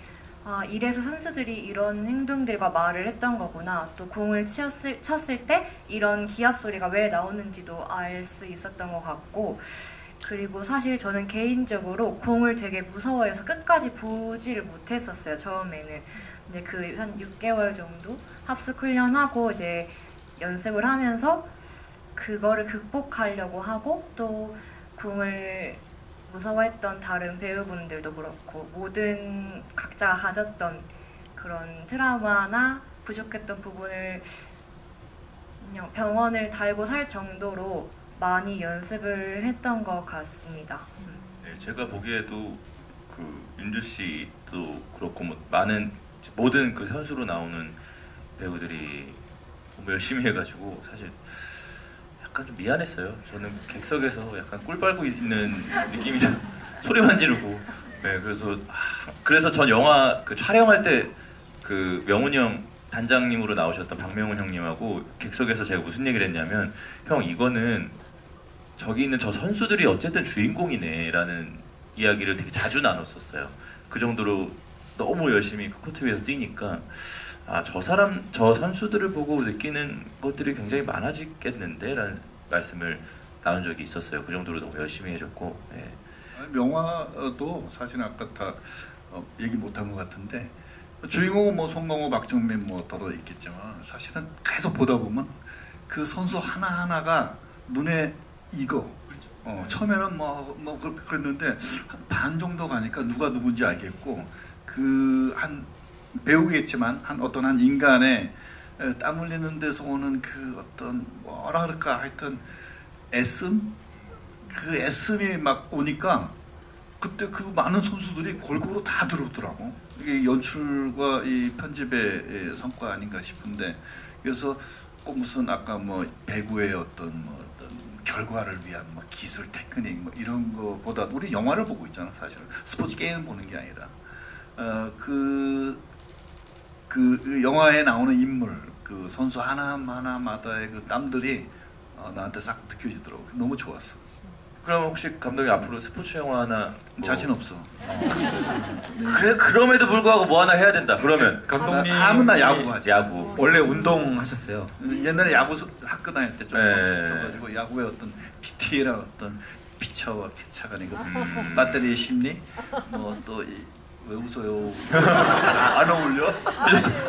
이래서 선수들이 이런 행동들과 말을 했던 거구나. 또 공을 쳤을 때 이런 기합 소리가 왜 나오는지도 알 수 있었던 것 같고 그리고 사실 저는 개인적으로 공을 되게 무서워해서 끝까지 보지를 못했었어요. 처음에는. 근데 그 한 6개월 정도 합숙 훈련하고 이제 연습을 하면서 그거를 극복하려고 하고 또 공을 무서워했던 다른 배우분들도 그렇고 모든 각자가 가졌던 그런 트라우마나 부족했던 부분을 그냥 병원을 달고 살 정도로 많이 연습을 했던 것 같습니다.
네, 제가 보기에도 그 윤주 씨도 그렇고 많은 모든 그 선수로 나오는 배우들이 너무 열심히 해가지고 사실 약간 좀 미안했어요. 저는 객석에서 약간 꿀 빨고 있는 느낌이라 소리만 지르고. 네, 그래서 전 영화 그 촬영할 때 그 명훈이 형 단장님으로 나오셨던 박명훈 형님하고 객석에서 제가 무슨 얘기를 했냐면 형 이거는 저기 있는 저 선수들이 어쨌든 주인공이네라는 이야기를 되게 자주 나눴었어요. 그 정도로 너무 열심히 그 코트 위에서 뛰니까 저 선수들을 보고 느끼는 것들이 굉장히 많아지겠는데 라는 말씀을 나눈 적이 있었어요. 그 정도로 너무 열심히 해줬고. 네.
명화도 사실 아까 다 얘기 못한 것 같은데 주인공은 뭐 송강호, 박정민 뭐 더러 있겠지만 사실은 계속 보다 보면 그 선수 하나 하나가 눈에 익어. 처음에는 그랬는데 한 반 정도 가니까 누가 누군지 알겠고 그 한 배우겠지만 한 인간의 땀 흘리는 데서 오는 그 어떤 뭐라 그럴까 하여튼 애씀 그 애씀이 막 오니까 그때 그 많은 선수들이 골고루 다 들어오더라고. 이게 연출과 이 편집의 성과 아닌가 싶은데 그래서 꼭 무슨 아까 뭐 배구의 어떤 결과를 위한 뭐 기술 테크닉 뭐 이런 거보다 우리 영화를 보고 있잖아 사실은 스포츠 게임을 보는 게 아니라 그 영화에 나오는 인물 그 선수 하나하나마다의 그 땀들이 나한테 싹 느껴지더라고. 너무 좋았어.
그럼 혹시 감독님 앞으로 스포츠 영화 하나
자신 없어.
그래 그럼에도 불구하고 뭐 하나 해야 된다. 그러면
감독님
아무나 야구 하지.
야구.
원래 운동 하셨어요.
옛날에 야구 학교 다닐 때좀
네.
있어가지고 야구의 어떤 PT랑 어떤 피처와 캐차가 아니고 배터리의 심리 뭐 또 왜 웃어요? 안 어울려?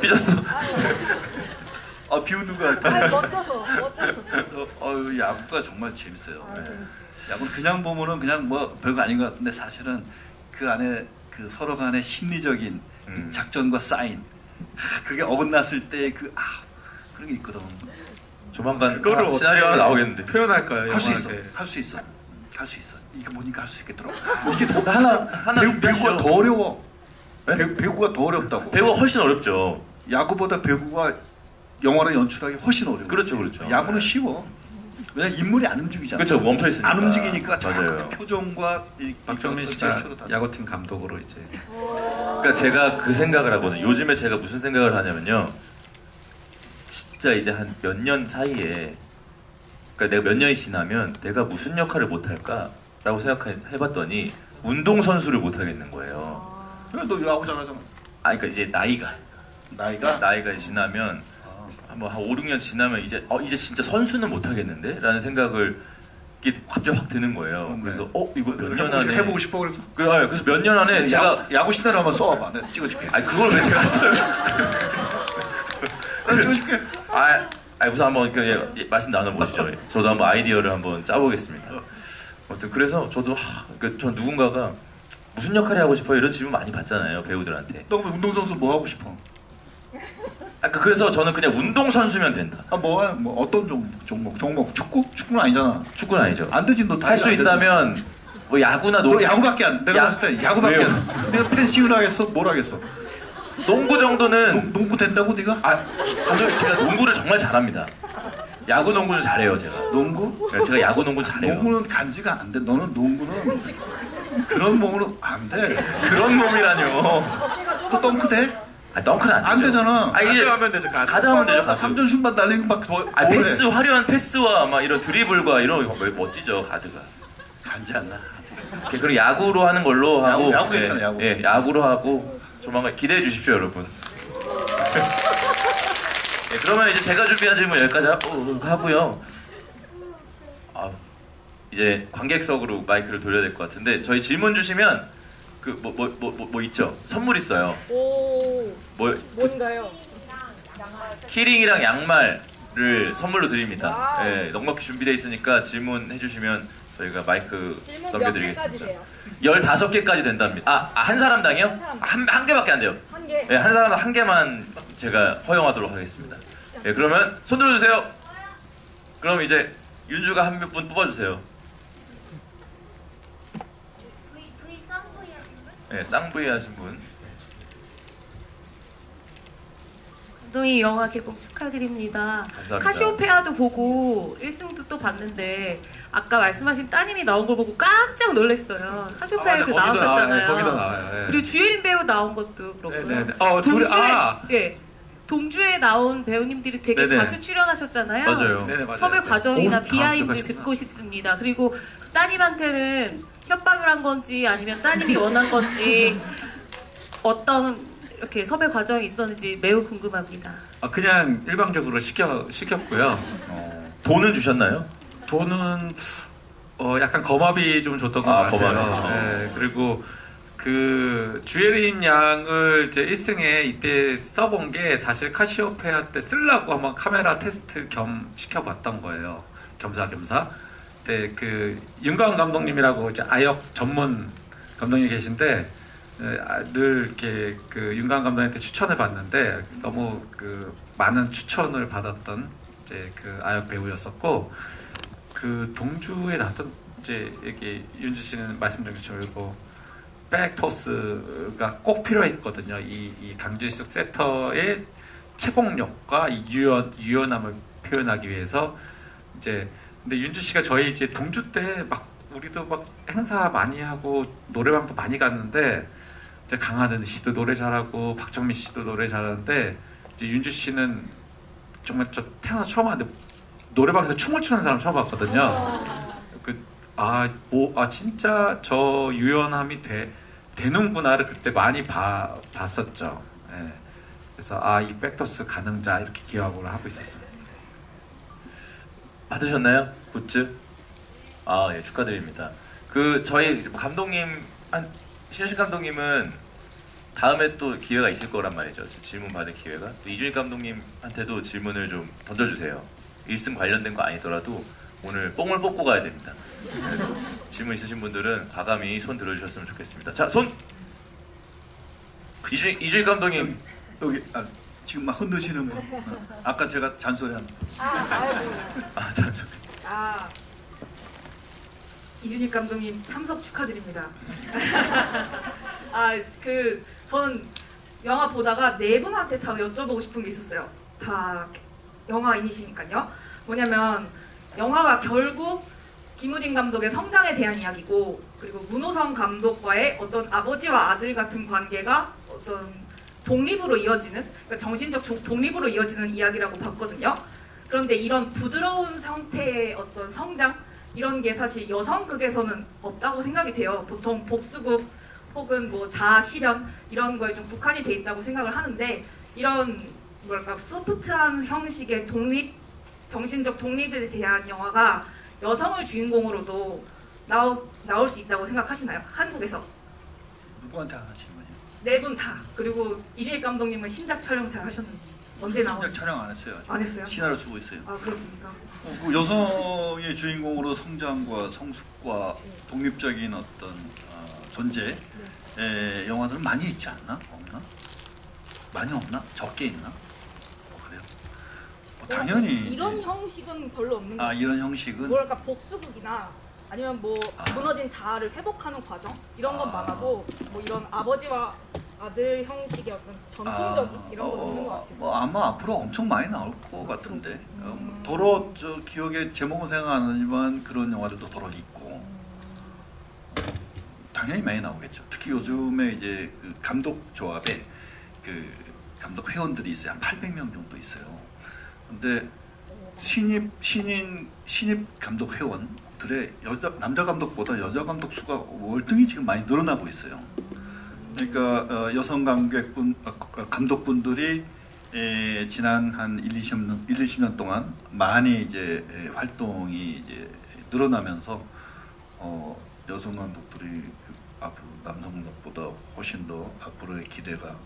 삐졌어.
비웃는 것 같아.
멋져서.
야구가 정말 재밌어요. 야구는 그냥 보면은 그냥 뭐 별거 아닌 것 같은데 사실은 그 안에 그 서로 간의 심리적인 작전과 사인 그게 어긋났을 때 그런 게 있거든.
조만간
그거를
시나리오 하나
어떻게
나오겠는데.
표현할까요?
할 수 있어.
영화한테?
할 수 있어. 할 수 있어. 이거 보니까 할 수 있겠더라고. 이게 더
하나
배구가
준비하시죠.
더 어려워.
네?
배구가 더 어렵다고.
배우가 훨씬 어렵죠.
야구보다 배구가 영화로 연출하기 훨씬 어려워.
그렇죠.
야구는 쉬워. 왜냐면 인물이 안 움직이잖아.
그렇죠. 멈춰 있으니까.
안 움직이니까
맞아요.
정확하게 표정과
박정민
어떤
씨가
제스처로 다.
야구팀 감독으로 이제
그러니까 제가 그 생각을 하거든요. 요즘에 제가 무슨 생각을 하냐면요. 진짜 이제 한 몇 년 사이에 그러니까 내가 몇 년이 지나면 내가 무슨 역할을 못 할까라고 생각해봤더니 운동 선수를 못 하겠는 거예요.
너 야구 잘하잖아.
그러니까 이제 나이가 지나면 한 5, 6년 지나면 이제 진짜 선수는 못 하겠는데? 라는 생각을 이게 갑자기 확 드는 거예요. 그래서 이거 몇 년 안에
해보고 싶어 그래서.
그래서 몇 년 안에 제가
야구 시나리오 한번 써와봐. 내가 찍어줄게.
그걸 왜 제가 써요?
내가 찍어줄게.
우선 한번 말씀 나눠보시죠. 저도 한번 아이디어를 한번 짜보겠습니다. 아무튼 그래서 저도 전 누군가가 무슨 역할을 하고 싶어요? 이런 질문 많이 받잖아요 배우들한테.
너 그럼 운동선수 뭐 하고 싶어?
그래서 저는 그냥 운동선수면 된다.
뭐 어떤 종목? 축구는 아니잖아.
축구는 아니죠.
안 되지 너.
할 수 있다면 뭐 야구나
너 야구밖에 안. 내가 봤을 때 야구밖에
왜요?
안. 내가 펜싱을 하겠어? 뭘 하겠어?
농구 정도는
농구 된다고 네가?
감독님 제가 농구를 정말 잘합니다. 야구 농구는 잘해요 제가.
농구?
제가 야구 농구는 잘해요.
농구는 간지가 안 돼. 너는 농구는 그런 몸으로 안 돼.
그런 몸이라뇨.
또 덩크 돼?
덩크는 안 되죠.
되잖아.
이제
가드하면 되죠.
가드하면 되죠. 가드.
3전 슛만 날리고 막
패스 화려한 패스와 막 이런 드리블과 이런 거 멋지죠 가드가.
간지 안 나.
그리고 야구로 하는 걸로 하고.
야구 괜찮아, 야구.
야구로 하고 조만간 기대해 주십시오 여러분. 그러면 이제 제가 준비한 질문 여기까지 하고요. 이제 관객석으로 마이크를 돌려야 될 것 같은데 저희 질문 주시면 뭐 있죠? 선물 있어요.
뭔가요?
키링이랑 양말을 선물로 드립니다. 넉넉히 준비되어 있으니까 질문해 주시면 저희가 마이크
질문
넘겨드리겠습니다.
몇 개까지
15개까지 된답니다. 한 사람당이요? 한 개밖에 안 돼요.
한 개.
한 사람당 한 개만 제가 허용하도록 하겠습니다. 그러면 손 들어주세요. 그럼 이제 윤주가 한 분 뽑아주세요. 쌍부이 하신 분.
감독님 영화 개봉 축하드립니다.
감사합니다.
카시오페아도 보고 1승도 또 봤는데 아까 말씀하신 따님이 나온 걸 보고 깜짝 놀랐어요. 카시오페아에도 나왔었잖아요.
거기도 나와요.
그리고 주예린 배우 나온 것도 그렇고요.
네네.
동주에 나온 배우님들이 되게
네네.
가수 출연하셨잖아요.
맞아요.
네네, 맞아요.
섭외 과정이나 비하인드
기억하시구나.
듣고 싶습니다. 그리고 따님한테는 협박을 한 건지 아니면 따님이 원한 건지 어떤 이렇게 섭외 과정이 있었는지 매우 궁금합니다.
그냥 일방적으로 시켰고요.
돈은 주셨나요?
돈은 약간 거마비 좀 줬던 것 같아요.
거마비.
그리고 그 주예림 양을 이제 1승에 이때 써본 게 사실 카시오페아 때 쓰려고 한번 카메라 테스트 겸 시켜봤던 거예요. 겸사겸사. 그때 그 윤가은 감독님이라고 이제 아역 전문 감독님이 계신데 늘 이렇게 그 윤가은 감독님한테 추천을 받는데 너무 그 많은 추천을 받았던 이제 그 아역 배우였었고 그 동주에 나왔던 이제 여기 윤주 씨는 말씀 중에 저고 백토스가 꼭 필요했거든요. 이 강진숙 세터의 채공력과 이 유연함을 표현하기 위해서 이제 근데 윤주 씨가 저희 이제 동주 때 막 우리도 막 행사 많이 하고 노래방도 많이 갔는데 이제 강하늘 씨도 노래 잘하고 박정민 씨도 노래 잘하는데 이제 윤주 씨는 정말 저 태어나서 처음 왔는데 노래방에서 춤을 추는 사람 처음 봤거든요. 진짜 저 유연함이 되는구나를 그때 많이 봤었죠. 예. 그래서 이 백토스 가능자 이렇게 기억을 하고 있었습니다.
받으셨나요? 굿즈? 예, 축하드립니다. 그 저희 감독님 신현식 감독님은 다음에 또 기회가 있을 거란 말이죠. 질문 받을 기회가. 또 이준익 감독님한테도 질문을 좀 던져주세요. 1승 관련된 거 아니더라도 오늘 뽕을 뽑고 가야 됩니다. 질문 있으신 분들은 과감히 손 들어주셨으면 좋겠습니다. 자, 손! 이준익 감독님
여기 지금 막 흔드시는 분. 아까 제가 잔소리한 분.
잔소리.
이준익 감독님 참석 축하드립니다. 저는 영화 보다가 네 분한테 다 여쭤보고 싶은 게 있었어요. 다 영화인이시니까요. 뭐냐면 영화가 결국 김우진 감독의 성장에 대한 이야기고 그리고 문호성 감독과의 어떤 아버지와 아들 같은 관계가 어떤 독립으로 이어지는 그러니까 정신적 독립으로 이어지는 이야기라고 봤거든요. 그런데 이런 부드러운 상태의 어떤 성장 이런 게 사실 여성극에서는 없다고 생각이 돼요. 보통 복수극 혹은 뭐 자아 실현 이런 거에 좀 국한이 돼 있다고 생각을 하는데 이런 뭐랄까 소프트한 형식의 독립 정신적 독립에 대한 영화가 여성을 주인공으로도 나올 수 있다고 생각하시나요? 한국에서?
누구한테 하시는 거예요?
네 분 다. 그리고 이준익 감독님은 신작 촬영 잘 하셨는지 언제 나오는지?
신작 촬영 안 했어요.
안 했어요?
신화를 쓰고 있어요.
그렇습니까?
그 여성의 주인공으로 성장과 성숙과 독립적인 어떤 존재의 영화들은 많이 있지 않나? 없나? 많이 없나? 적게 있나? 그래요? 당연히
이런 형식은 별로 없는 것 같아요.
이런 형식은
뭐랄까 복수극이나 아니면 뭐 무너진 자아를 회복하는 과정 이런 건 많아도 뭐 이런 아버지와 아들 형식의 어떤 전통적인 이런 건 없는 것 같아요.
아마 앞으로 엄청 많이 나올 것 같은데 더러 저 기억에 제목은 생각 안 나지만 그런 영화들도 더러 있고 당연히 많이 나오겠죠. 특히 요즘에 이제 그 감독 조합에 그 감독 회원들이 있어요. 한 800명 정도 있어요. 근데 신입 감독 회원들의 남자 감독보다 여자 감독 수가 월등히 지금 많이 늘어나고 있어요. 그러니까 여성 감독분들이 지난 한 20년 동안 많이 이제 활동이 이제 늘어나면서 여성 감독들이 앞으로 남성 감독보다 훨씬 더 앞으로의 기대가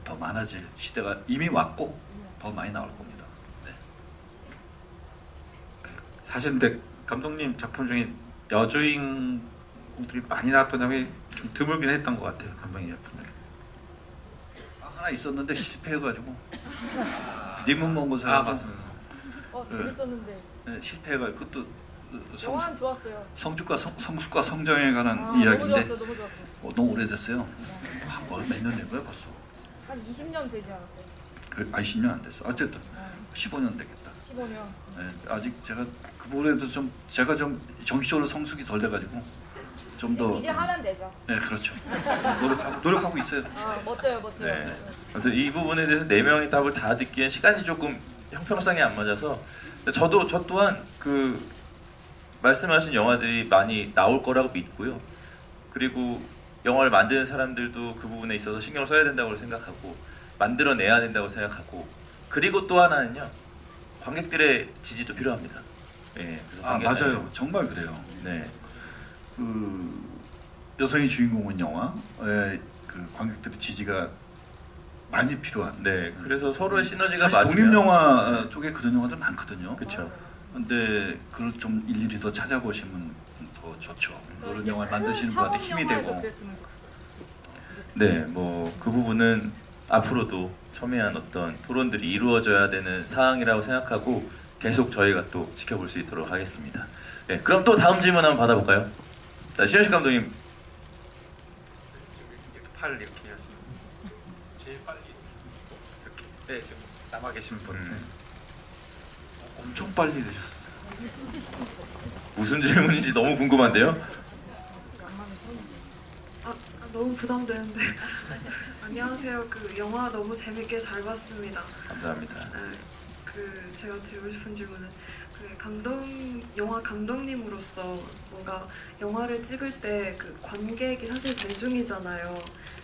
더 많아질 시대가 이미 왔고 더 많이 나올 겁니다. 네.
사실 근데 감독님 작품 중에 여주인공들이 많이 나왔던 작품이 좀 드물긴 했던 것 같아요. 감독님 작품 중에.
하나 있었는데 실패해가지고 님은 먼 곳에
맞습니다.
재밌었는데.
네, 실패해가지고 그것도
영화는 좋았어요.
성숙과 성장에 관한 이야기인데
너무 좋았어요.
너무 오래됐어요. 몇 년 된 거야 벌써?
한 20년 되지 않았어요?
20년 안 됐어. 어쨌든 15년 됐겠다.
15년.
네, 아직 제가 그 부분에 대해서 제가 좀 정신적으로 성숙이 덜 돼가지고 좀 더
이제 하면 되죠.
네, 그렇죠. 노력하고 있어요.
멋져요.
네. 아무튼 이 부분에 대해서 네 명이 답을 다 듣기엔 시간이 조금 형평성이 안 맞아서 저 또한 그 말씀하신 영화들이 많이 나올 거라고 믿고요. 그리고 영화를 만드는 사람들도 그 부분에 있어서 신경을 써야 된다고 생각하고 만들어내야 된다고 생각하고 그리고 또 하나는요. 관객들의 지지도 필요합니다. 네, 그래서
맞아요. 정말 그래요.
네.
여성이 주인공인 영화에 그 관객들의 지지가 많이 필요한.
네, 그래서 서로의 시너지가
사실
맞으면
독립 영화 쪽에 그런 영화들 많거든요.
그렇죠.
근데 그걸 좀 일일이 더 찾아보시면 더 좋죠. 그런 영화를 만드시는 분한테 힘이 되고.
네, 뭐 그 부분은 앞으로도 첨예한 어떤 토론들이 이루어져야 되는 사항이라고 생각하고 계속 저희가 또 지켜볼 수 있도록 하겠습니다. 네, 그럼 또 다음 질문 한번 받아볼까요? 자, 신현식 감독님.
팔 이렇게 하시는 제일 빨리 이렇게. 네, 지금 남아 계신 분. 엄청 빨리 드셨어요.
무슨 질문인지 너무 궁금한데요?
너무 부담되는데. 안녕하세요. 그 영화 너무 재밌게 잘 봤습니다.
감사합니다.
그 제가 드리고 싶은 질문은 영화 감독님으로서 뭔가 영화를 찍을 때 그 관객이 사실 대중이잖아요.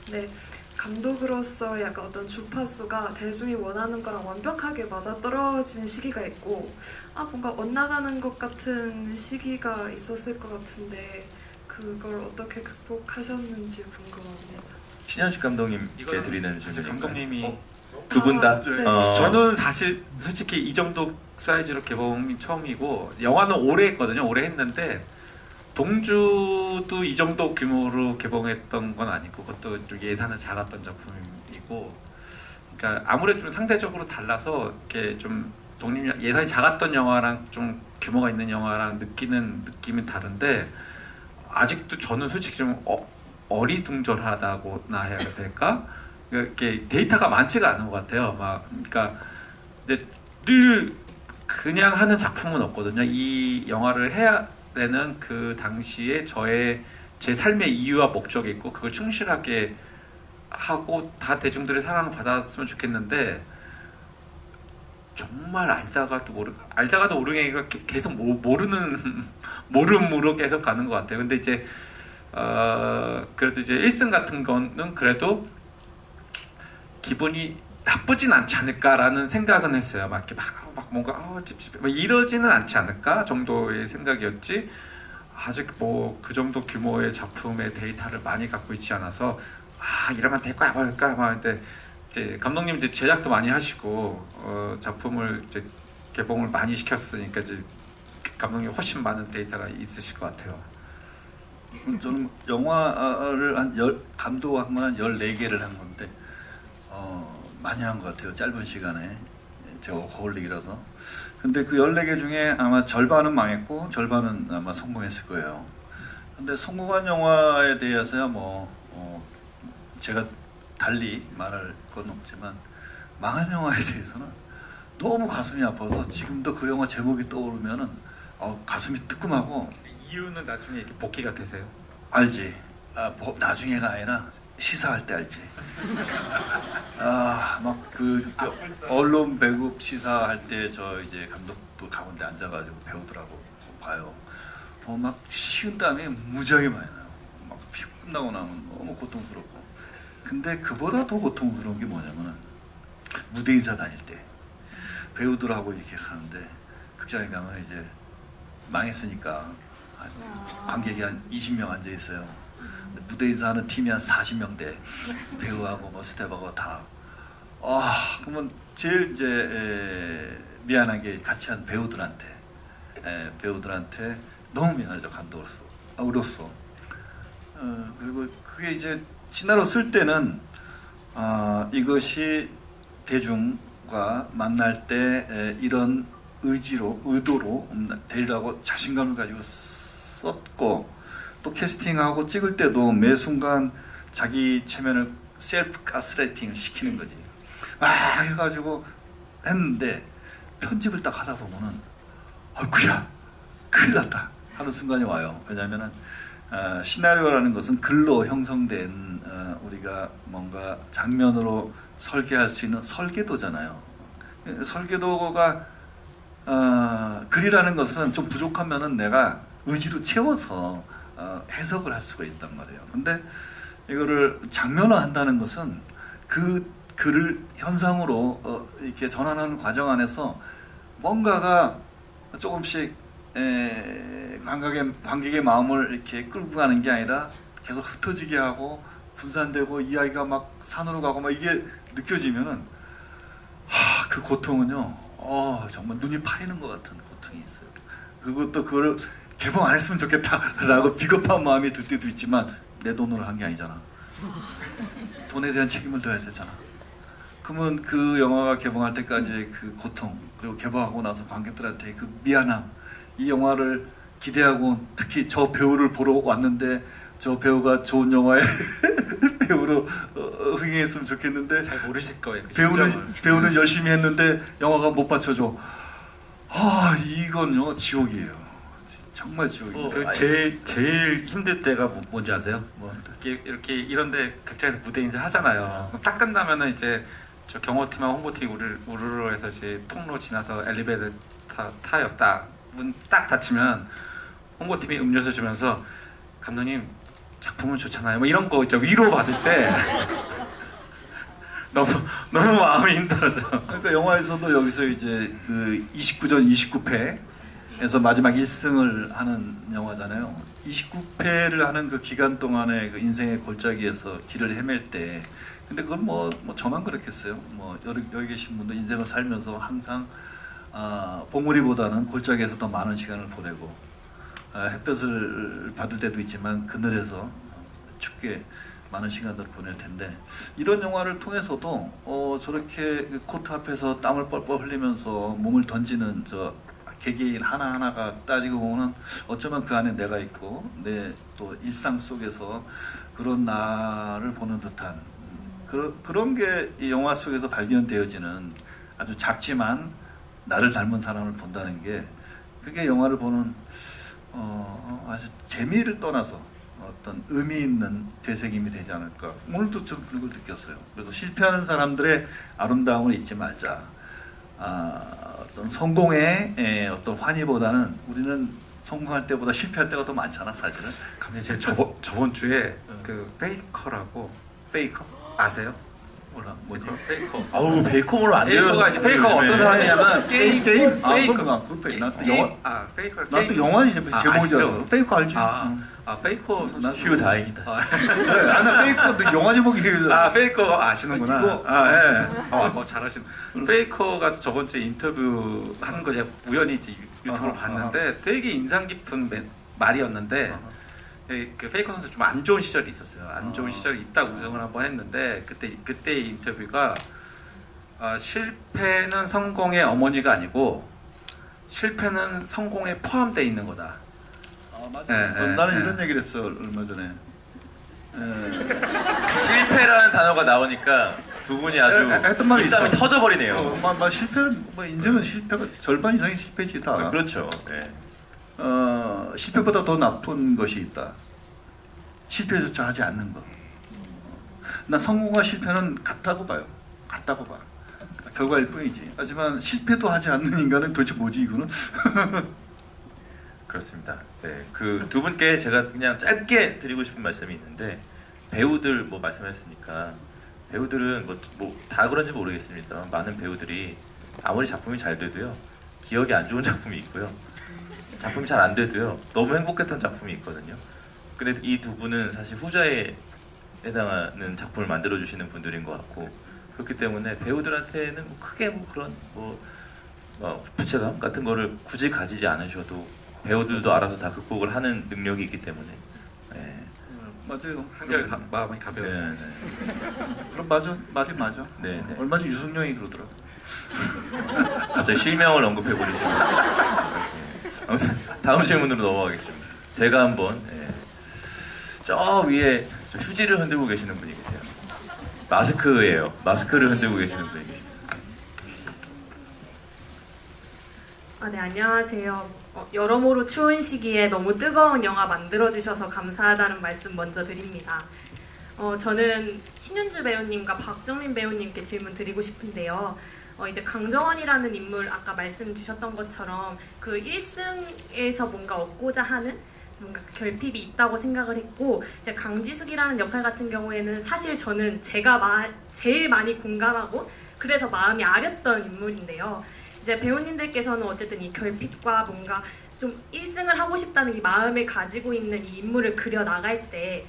근데 감독으로서 약간 어떤 주파수가 대중이 원하는 거랑 완벽하게 맞아떨어진 시기가 있고 뭔가 엇나가는 것 같은 시기가 있었을 것 같은데 그걸 어떻게 극복하셨는지 궁금합니다.
신현식 감독님께 드리는 질문인가요?
감독님이
두 분 다?
네.
저는 사실 솔직히 이 정도 사이즈로 개봉이 처음이고 영화는 오래 했거든요. 오래 했는데 동주도 이 정도 규모로 개봉했던 건 아니고 그것도 좀 예산을 작았던 작품이고 그러니까 아무래도 좀 상대적으로 달라서 이렇게 좀 독립 예산이 작았던 영화랑 좀 규모가 있는 영화랑 느끼는 느낌이 다른데 아직도 저는 솔직히 좀 어리둥절하다고나 해야 될까? 이렇게 데이터가 많지가 않은 것 같아요. 막 그러니까 근데 늘 그냥 하는 작품은 없거든요. 이 영화를 해야 되는 그 당시에 제 삶의 이유와 목적이 있고 그걸 충실하게 하고 다 대중들의 사랑을 받았으면 좋겠는데 정말 알다가도 모르게 계속 모르는 모름으로 계속 가는 것 같아요. 근데 이제 그래도 이제 1승 같은 거는 그래도 기분이 나쁘진 않지 않을까라는 생각은 했어요. 막 이렇게 막 뭔가 찝찝해 막 이러지는 않지 않을까 정도의 생각이었지. 아직 뭐 그 정도 규모의 작품의 데이터를 많이 갖고 있지 않아서 이러면 될 거야 말까 막 근데 이제 감독님 이제 제작도 많이 하시고 작품을 이제 개봉을 많이 시켰으니까 이제 감독님 훨씬 많은 데이터가 있으실 것 같아요.
저는 영화를 감독한 건 한 14개를 한 건데 많이 한 것 같아요. 짧은 시간에. 제가 워커홀릭이라서. 근데 그 14개 중에 아마 절반은 망했고 절반은 아마 성공했을 거예요. 근데 성공한 영화에 대해서야 제가 달리 말할 건 없지만 망한 영화에 대해서는 너무 가슴이 아파서 지금도 그 영화 제목이 떠오르면은 가슴이 뜨끔하고.
이유는 나중에 이렇게 복귀가 되세요?
알지. 나중에가 아니라 시사할 때 알지. 막 그 언론 배급 시사할 때 저 이제 감독도 가운데 앉아가지고 배우들하고 봐요. 막 식은땀이 무지하게 많이 나요. 막 피부 끝나고 나면 너무 고통스럽고. 근데 그보다 더 고통스러운 게 뭐냐면은 무대 인사 다닐 때 배우들하고 이렇게 가는데 극장에 가면 이제 망했으니까 관객이 한 20명 앉아 있어요. 무대 인사하는 팀이 한 40명대 배우하고 스텝하고 다. 그러면 제일 이제 미안한 게 같이 한 배우들한테 너무 미안하죠. 감독으로서. 그리고 그게 이제 시나리오 쓸 때는 이것이 대중과 만날 때 이런 의도로 되리라고 자신감을 가지고 썼고 또 캐스팅하고 찍을 때도 매 순간 자기 체면을 셀프 가스라이팅을 시키는 거지. 해가지고 했는데 편집을 딱 하다 보면은 아이쿠야 큰일 났다 하는 순간이 와요. 왜냐하면은 시나리오라는 것은 글로 형성된 우리가 뭔가 장면으로 설계할 수 있는 설계도잖아요. 설계도가 글이라는 것은 좀 부족하면은 내가 의지로 채워서 해석을 할 수가 있단 말이에요. 근데 이거를 장면화 한다는 것은 그 글을 현상으로 이렇게 전환하는 과정 안에서 뭔가가 조금씩 관객의 마음을 이렇게 끌고 가는 게 아니라 계속 흩어지게 하고 분산되고 이야기가 막 산으로 가고 막 이게 느껴지면은 그 고통은요 정말 눈이 파이는 것 같은 고통이 있어요. 그것도 그걸 개봉 안 했으면 좋겠다라고 비겁한 마음이 들 때도 있지만 내 돈으로 한 게 아니잖아. 돈에 대한 책임을 져야 되잖아. 그러면 그 영화가 개봉할 때까지의 그 고통, 그리고 개봉하고 나서 관객들한테 그 미안함, 이 영화를 기대하고 특히 저 배우를 보러 왔는데 저 배우가 좋은 영화의 배우로 흥행했으면 좋겠는데
잘 모르실 거예요. 그
배우는 열심히 했는데 영화가 못 받쳐줘. 이건요 지옥이에요. 정말 지옥이에요.
그 제일 힘들 때가 뭔지 아세요? 이렇게 이런데 극장에서 무대 인사 하잖아요. 딱 끝나면은 이제 저 경호팀하고 홍보팀이 우르르 해서 이제 통로 지나서 엘리베이터 타요. 문 딱 닫히면 홍보팀이 음료수 주면서 감독님 작품은 좋잖아요. 뭐 이런 거 있죠. 위로 받을 때 너무 마음이 힘들어져.
그러니까 영화에서도 여기서 이제 그 29전 29패에서 마지막 1승을 하는 영화잖아요. 29패를 하는 그 기간 동안에 그 인생의 골짜기에서 길을 헤맬 때, 근데 그건 뭐 저만 그렇겠어요. 뭐 여기 계신 분도 인생을 살면서 항상 봉우리보다는 골짜기에서 더 많은 시간을 보내고 햇볕을 받을 때도 있지만 그늘에서 춥게 많은 시간들을 보낼 텐데, 이런 영화를 통해서도 저렇게 코트 앞에서 땀을 뻘뻘 흘리면서 몸을 던지는 저 개개인 하나하나가 따지고 보면 어쩌면 그 안에 내가 있고 내 또 일상 속에서 그런 나를 보는 듯한 그런 게 이 영화 속에서 발견되어지는 아주 작지만 나를 닮은 사람을 본다는 게, 그게 영화를 보는 아주 재미를 떠나서 어떤 의미 있는 되새김이 되지 않을까. 오늘도 좀 그걸 느꼈어요. 그래서 실패하는 사람들의 아름다움을 잊지 말자. 어떤 성공의 어떤 환희보다는 우리는 성공할 때보다 실패할 때가 더 많잖아, 사실은.
감독님, 제가 저번 주에 그 페이커라고.
페이커?
아세요?
몰라, 뭐지?
페이커.
아우 베이커 모르면 안 돼요.
페이커가 어떤 사람이냐면
게임?
페이커.
페이커.
페이커.
난 또 영화니 제목이 알았어. 페이커 알지?
페이커 선수.
휴 다행이다.
나 페이커 너 영화 제목이
페이커 아시는구나.
이거.
예. 잘하시는. 페이커가 저번 주에 인터뷰 하는 거 제가 우연히 이제 유튜브를 봤는데 되게 인상 깊은 말이었는데, 그 페이커 선수 좀 안 좋은 시절이 있었어요. 안 좋은 시절이 있다 우승을 한번 했는데, 그때 인터뷰가 실패는 성공의 어머니가 아니고 실패는 성공에 포함되어 있는 거다.
맞아. 나는 이런 얘기를 했어 얼마 전에.
실패라는 단어가 나오니까 두 분이 아주
했던 말이
입담이
있어.
터져버리네요.
실패는 인생은 실패가 절반 이상이 실패지 다.
그렇죠. 네.
실패보다 더 나쁜 것이 있다. 실패조차 하지 않는 것. 난 성공과 실패는 같다고 봐요. 같다고 봐. 결과일 뿐이지. 하지만 실패도 하지 않는 인간은 도대체 뭐지 이거는?
그렇습니다. 네, 그 두 분께 제가 그냥 짧게 드리고 싶은 말씀이 있는데, 배우들 뭐 말씀하셨으니까 배우들은 뭐 다 그런지 모르겠습니다. 많은 배우들이 아무리 작품이 잘 돼도요 기억이 안 좋은 작품이 있고요, 작품이 잘 안 돼도요 너무 행복했던 작품이 있거든요. 근데 이 두 분은 사실 후자에 해당하는 작품을 만들어 주시는 분들인 것 같고, 그렇기 때문에 배우들한테는 뭐 크게 뭐 그런 부채감 같은 거를 굳이 가지지 않으셔도 배우들도 알아서 다 극복을 하는 능력이 있기 때문에. 네.
맞아요.
한결 마음이 가벼워.
네.
그럼 맞아, 말이 맞아.
네.
얼마 전 유승룡이 그러더라고.
갑자기 실명을 언급해 버리시고. 아무튼 다음 질문으로 넘어가겠습니다. 제가 한번 저 위에 저 휴지를 흔들고 계시는 분이 계세요. 마스크예요. 마스크를 흔들고 계시는 분이 계십니다.
네, 안녕하세요. 여러모로 추운 시기에 너무 뜨거운 영화 만들어주셔서 감사하다는 말씀 먼저 드립니다. 저는 신윤주 배우님과 박정민 배우님께 질문 드리고 싶은데요. 이제 강정원이라는 인물, 아까 말씀 주셨던 것처럼 그 1승에서 뭔가 얻고자 하는 뭔가 결핍이 있다고 생각을 했고, 이제 강지숙이라는 역할 같은 경우에는 사실 저는 제가 제일 많이 공감하고 그래서 마음이 아렸던 인물인데요. 이제 배우님들께서는 어쨌든 이 결핍과 뭔가 좀 1승을 하고 싶다는 이 마음을 가지고 있는 이 인물을 그려 나갈 때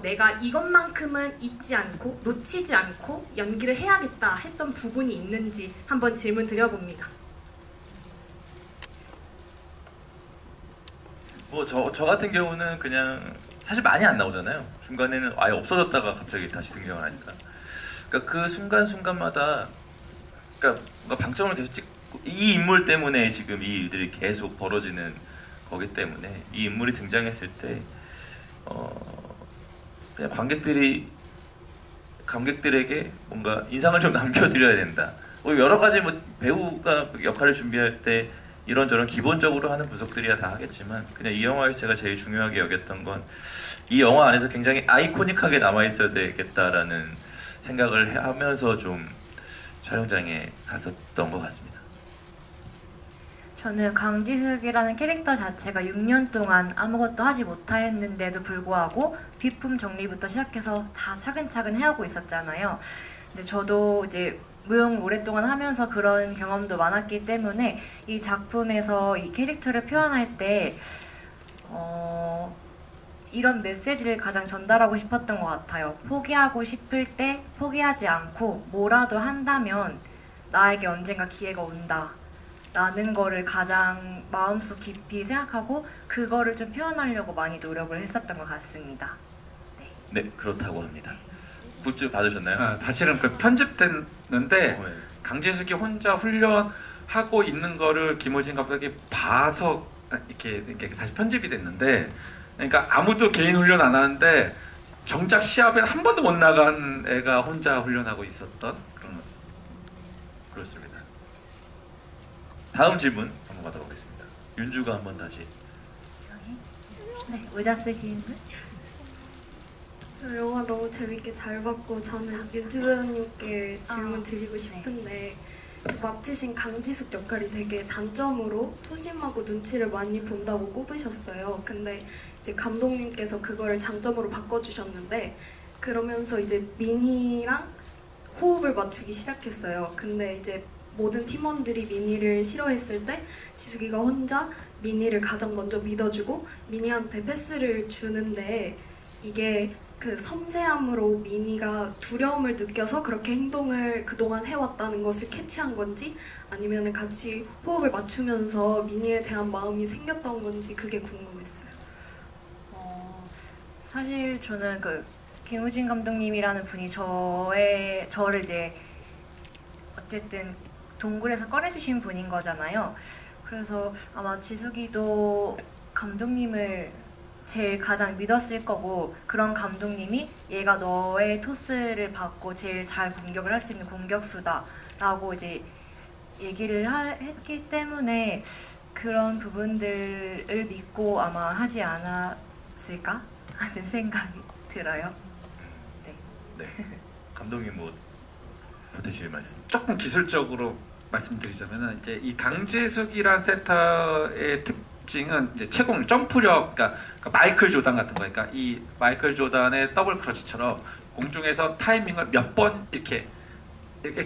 내가 이것만큼은 잊지 않고 놓치지 않고 연기를 해야겠다 했던 부분이 있는지 한번 질문 드려봅니다.
뭐 저 같은 경우는 그냥 사실 많이 안 나오잖아요. 중간에는 아예 없어졌다가 갑자기 다시 등장을 하니까. 그러니까 그 순간순간마다 그러니까 뭔가 방점을 계속 찍고 이 인물 때문에 지금 이 일들이 계속 벌어지는 거기 때문에 이 인물이 등장했을 때 그냥 관객들에게 뭔가 인상을 좀 남겨드려야 된다. 여러 가지 뭐 배우가 역할을 준비할 때 이런저런 기본적으로 하는 분석들이야 다 하겠지만 그냥 이 영화에서 제가 제일 중요하게 여겼던 건 이 영화 안에서 굉장히 아이코닉하게 남아있어야 되겠다라는 생각을 하면서 좀 촬영장에 갔었던 것 같습니다.
저는 강지숙이라는 캐릭터 자체가 6년 동안 아무것도 하지 못했는데도 불구하고 비품 정리부터 시작해서 다 차근차근 해오고 있었잖아요. 근데 저도 이제 무용을 오랫동안 하면서 그런 경험도 많았기 때문에 이 작품에서 이 캐릭터를 표현할 때 이런 메시지를 가장 전달하고 싶었던 것 같아요. 포기하고 싶을 때 포기하지 않고 뭐라도 한다면 나에게 언젠가 기회가 온다 라는 거를 가장 마음속 깊이 생각하고 그거를 좀 표현하려고 많이 노력을 했었던 것 같습니다.
네, 그렇다고 합니다. 굿즈 받으셨나요?
사실은 그 편집됐는데 강지숙이 혼자 훈련하고 있는 거를 김호진 감독이 봐서 이렇게 다시 편집이 됐는데, 그러니까 아무도 개인 훈련 안 하는데 정작 시합에 한 번도 못 나간 애가 혼자 훈련하고 있었던 그런 거죠.
그렇습니다. 다음 질문 한번 받아보겠습니다. 윤주가 한번 다시.
네, 의자 쓰시는 분?
저 영화 너무 재밌게 잘 봤고 저는 윤주 배우님께 질문 드리고 싶은데 맡으신 강지숙 역할이 되게 단점으로 소심하고 눈치를 많이 본다고 꼽으셨어요. 근데 이제 감독님께서 그거를 장점으로 바꿔주셨는데 그러면서 이제 미니랑 호흡을 맞추기 시작했어요. 근데 이제 모든 팀원들이 미니를 싫어했을 때 지숙이가 혼자 미니를 가장 먼저 믿어주고 미니한테 패스를 주는데 이게 그 섬세함으로 미니가 두려움을 느껴서 그렇게 행동을 그동안 해왔다는 것을 캐치한 건지 아니면 같이 호흡을 맞추면서 미니에 대한 마음이 생겼던 건지 그게 궁금했어요.
사실 저는 그 김우진 감독님이라는 분이 저를 이제 어쨌든 동굴에서 꺼내주신 분인 거잖아요. 그래서 아마 지숙이도 감독님을 제일 가장 믿었을 거고 그런 감독님이 얘가 너의 토스를 받고 제일 잘 공격을 할 수 있는 공격수다 라고 이제 얘기를 했기 때문에 그런 부분들을 믿고 아마 하지 않았을까 하는 생각이 들어요.
네. 감독님 뭐 보태실 말씀?
조금 기술적으로 말씀드리자면은 이제 이 강지숙이란 세터의 특징은 이제 채공 점프력, 그러니까 마이클 조단 같은 거, 그러니까 이 마이클 조단의 더블 크러치처럼 공중에서 타이밍을 몇 번 이렇게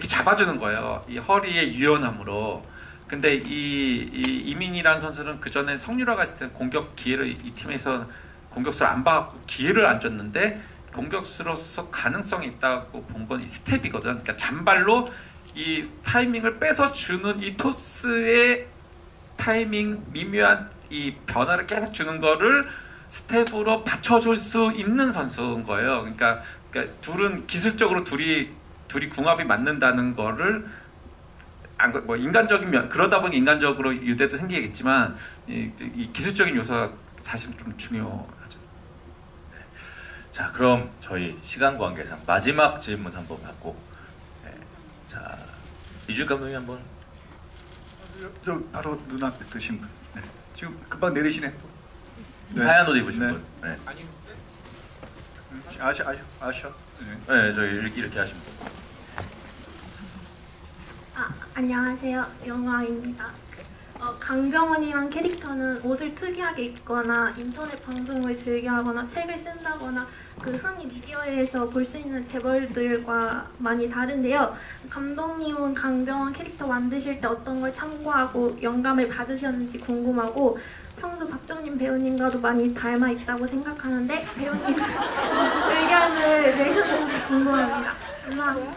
잡아주는 거예요. 이 허리의 유연함으로. 근데 이민이라는 선수는 그 전에 성유라 갔을 때 공격 기회를 이 팀에서 공격수를 안 받고 기회를 안 줬는데 공격수로서 가능성이 있다고 본 건 스텝이거든. 그러니까 잔발로 이 타이밍을 뺏어 주는 이 토스의 타이밍 미묘한 이 변화를 계속 주는 거를 스텝으로 받쳐줄 수 있는 선수인 거예요. 그러니까 둘은 기술적으로 둘이 궁합이 맞는다는 거를 뭐 인간적인 면 그러다 보니 인간적으로 유대도 생기겠지만 이 기술적인 요소가 사실 좀 중요하죠.
네. 자, 그럼 저희 시간 관계상 마지막 질문 한번 받고, 네. 자, 이주 감독님 한번.
저 바로 눈앞에 드신 분. 네. 지금 금방 내리시네. 네.
하얀 옷 입으신
네.
분. 네.
아셔.
네, 저 이렇게 하신 분.
안녕하세요. 영화입니다. 강정원이란 캐릭터는 옷을 특이하게 입거나 인터넷 방송을 즐겨하거나 책을 쓴다거나 그 흔히 미디어에서 볼 수 있는 재벌들과 많이 다른데요. 감독님은 강정원 캐릭터 만드실 때 어떤 걸 참고하고 영감을 받으셨는지 궁금하고 평소 박정림 배우님과도 많이 닮아 있다고 생각하는데 배우님 궁금합니다. 감사합니다.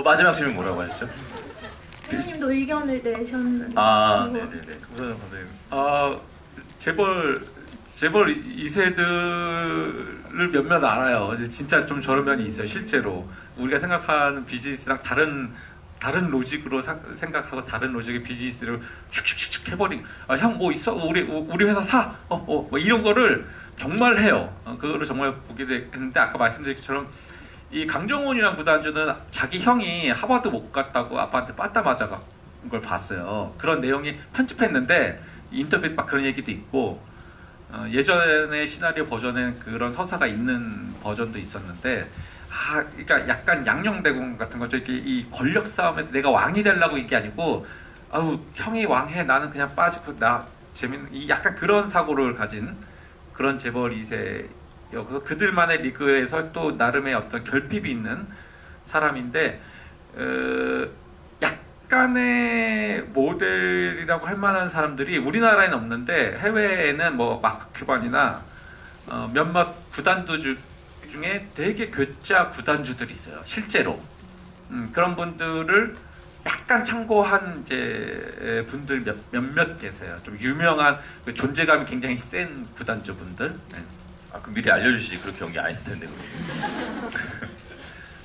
마지막 질문 뭐라고 하셨죠?
배우님도 의견을 내셨는데.
아, 네네네. 우선 감독님.
재벌 2세들을 몇몇 알아요. 이제 진짜 좀 저런 면이 있어요. 실제로 우리가 생각하는 비즈니스랑 다른 로직으로 생각하고 다른 로직의 비즈니스를 슉슉슉 해버리고 형 뭐 있어? 우리 회사 사? 뭐 이런 거를 정말 해요. 그거를 정말 보게 됐는데 아까 말씀드린 것처럼 이 강정훈이랑 구단주는 자기 형이 하버드 못 갔다고 아빠한테 빠따 맞아간 걸 봤어요. 그런 내용이 편집했는데 인터뷰 막 그런 얘기도 있고 예전에 시나리오 버전에 그런 서사가 있는 버전도 있었는데 그러니까 약간 양녕대공 같은 거죠. 이렇게 이 권력 싸움에서 내가 왕이 되려고 이게 아니고 아우 형이 왕해 나는 그냥 빠지고 나 재밌는 이 약간 그런 사고를 가진 그런 재벌 2세 그래서 그들만의 리그에서 또 나름의 어떤 결핍이 있는 사람인데 약간의 모델이라고 할 만한 사람들이 우리나라에는 없는데 해외에는 뭐 마크 큐반이나 몇몇 구단주 중에 되게 괴짜 구단주들이 있어요. 실제로 그런 분들을 약간 참고한 이제 분들 몇몇 계세요. 좀 유명한 존재감이 굉장히 센 구단주 분들. 네.
그럼 미리 알려주시지 그렇게 연기 안 했을 텐데.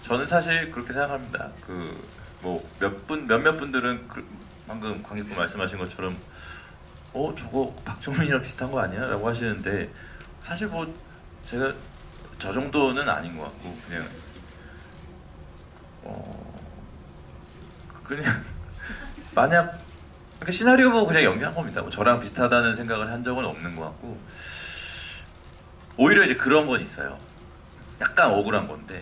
저는 사실 그렇게 생각합니다. 뭐 몇몇 분들은 방금 관객분 말씀하신 것처럼 저거 박정민이랑 비슷한 거 아니야? 라고 하시는데 사실 뭐 제가 저 정도는 아닌 것 같고 그냥 만약 시나리오 보고 그냥 연기한 겁니다. 뭐 저랑 비슷하다는 생각을 한 적은 없는 것 같고 오히려 이제 그런 건 있어요. 약간 억울한 건데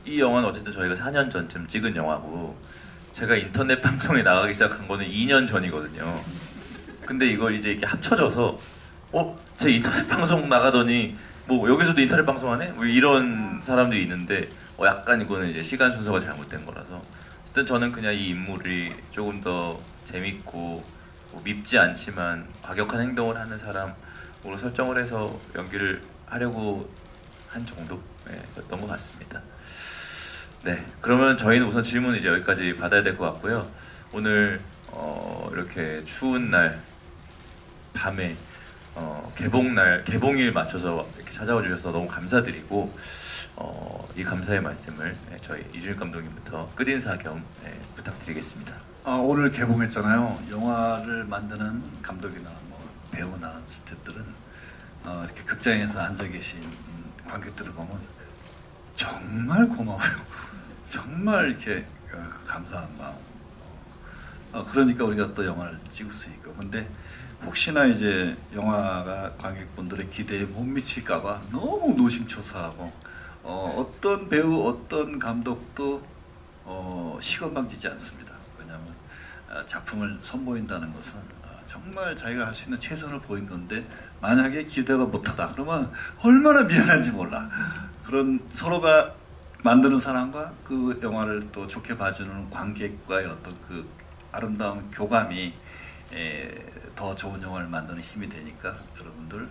이 영화는 어쨌든 저희가 4년 전쯤 찍은 영화고 제가 인터넷 방송에 나가기 시작한 거는 2년 전이거든요. 근데 이걸 이제 이렇게 합쳐져서 제 인터넷 방송 나가더니 뭐 여기서도 인터넷 방송하네? 뭐 이런 사람들이 있는데 약간 이거는 이제 시간 순서가 잘못된 거라서 어쨌든 저는 그냥 이 인물이 조금 더 재밌고 뭐 밉지 않지만 과격한 행동을 하는 사람으로 설정을 해서 연기를 하려고 한 정도였던 것 같습니다. 네, 그러면 저희는 우선 질문 이제 여기까지 받아야 될 것 같고요. 오늘 이렇게 추운 날 밤에 개봉일 맞춰서 이렇게 찾아와 주셔서 너무 감사드리고 이 감사의 말씀을 저희 이준익 감독님부터 끝인사 겸 부탁드리겠습니다.
오늘 개봉했잖아요. 영화를 만드는 감독이나 뭐 배우나 스태프들은 이렇게 극장에서 앉아 계신 관객들을 보면 정말 고마워요. 정말 이렇게 감사한 마음. 그러니까 우리가 또 영화를 찍을 수 있고. 근데 혹시나 이제 영화가 관객분들의 기대에 못 미칠까봐 너무 노심초사하고 어떤 배우, 어떤 감독도 시건방지지 않습니다. 왜냐하면 작품을 선보인다는 것은 정말 자기가 할 수 있는 최선을 보인 건데 만약에 기대가 못하다 그러면 얼마나 미안한지 몰라. 그런 서로가 만드는 사람과 그 영화를 또 좋게 봐주는 관객과의 어떤 그 아름다운 교감이 더 좋은 영화를 만드는 힘이 되니까 여러분들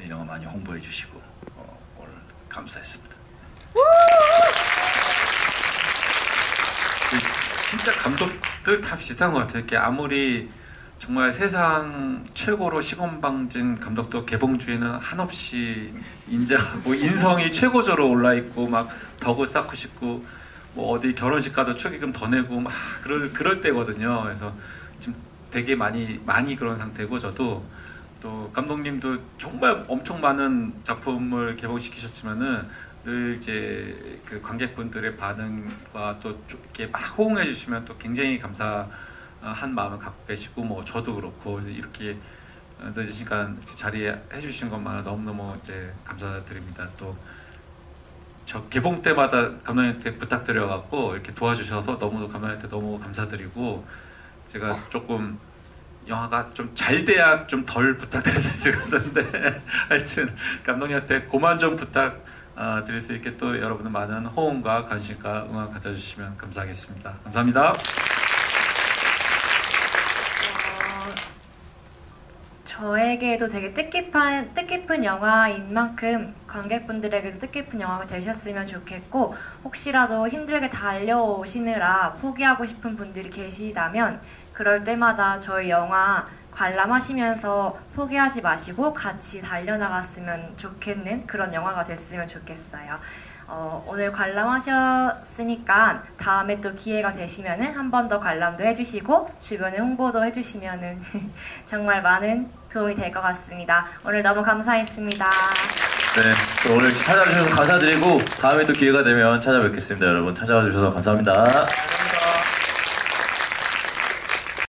이 영화 많이 홍보해 주시고 오늘 감사했습니다.
진짜 감독들 다 비슷한 것 같아요. 이렇게 아무리 정말 세상 최고로 시건방진 감독도 개봉주에는 한없이 인정하고 인성이 최고조로 올라있고 막 덕을 쌓고 싶고 뭐 어디 결혼식 가도 축의금 더 내고 막 그럴 때거든요. 그래서 지금 되게 많이 그런 상태고 저도 또 감독님도 정말 엄청 많은 작품을 개봉시키셨지만은 늘 이제 그 관객분들의 반응과 또 이렇게 막 호응해 주시면 또 굉장히 감사한 마음을 갖고 계시고 뭐 저도 그렇고 이렇게 늦은 시간 자리에 해주신 것만 너무너무 이제 감사드립니다. 또 저 개봉 때마다 감독님한테 부탁드려갖고 이렇게 도와주셔서 너무 감독님한테 너무 감사드리고 제가 조금 영화가 좀 잘 돼야 좀 덜 부탁드렸을 것 같은데 하여튼 감독님한테 그만 좀 부탁드릴 수 있게 또 여러분의 많은 호응과 관심과 응원 가져주시면 감사하겠습니다. 감사합니다.
저에게도 되게 뜻깊은 영화인 만큼 관객분들에게도 뜻깊은 영화가 되셨으면 좋겠고, 혹시라도 힘들게 달려오시느라 포기하고 싶은 분들이 계시다면 그럴 때마다 저희 영화 관람하시면서 포기하지 마시고 같이 달려나갔으면 좋겠는 그런 영화가 됐으면 좋겠어요. 오늘 관람하셨으니까 다음에 또 기회가 되시면은 한 번 더 관람도 해주시고 주변에 홍보도 해주시면은 정말 많은 도움이 될 것 같습니다. 오늘 너무 감사했습니다.
네, 또 오늘 찾아주셔서 감사드리고 다음에 또 기회가 되면 찾아뵙겠습니다. 여러분 찾아와 주셔서 감사합니다.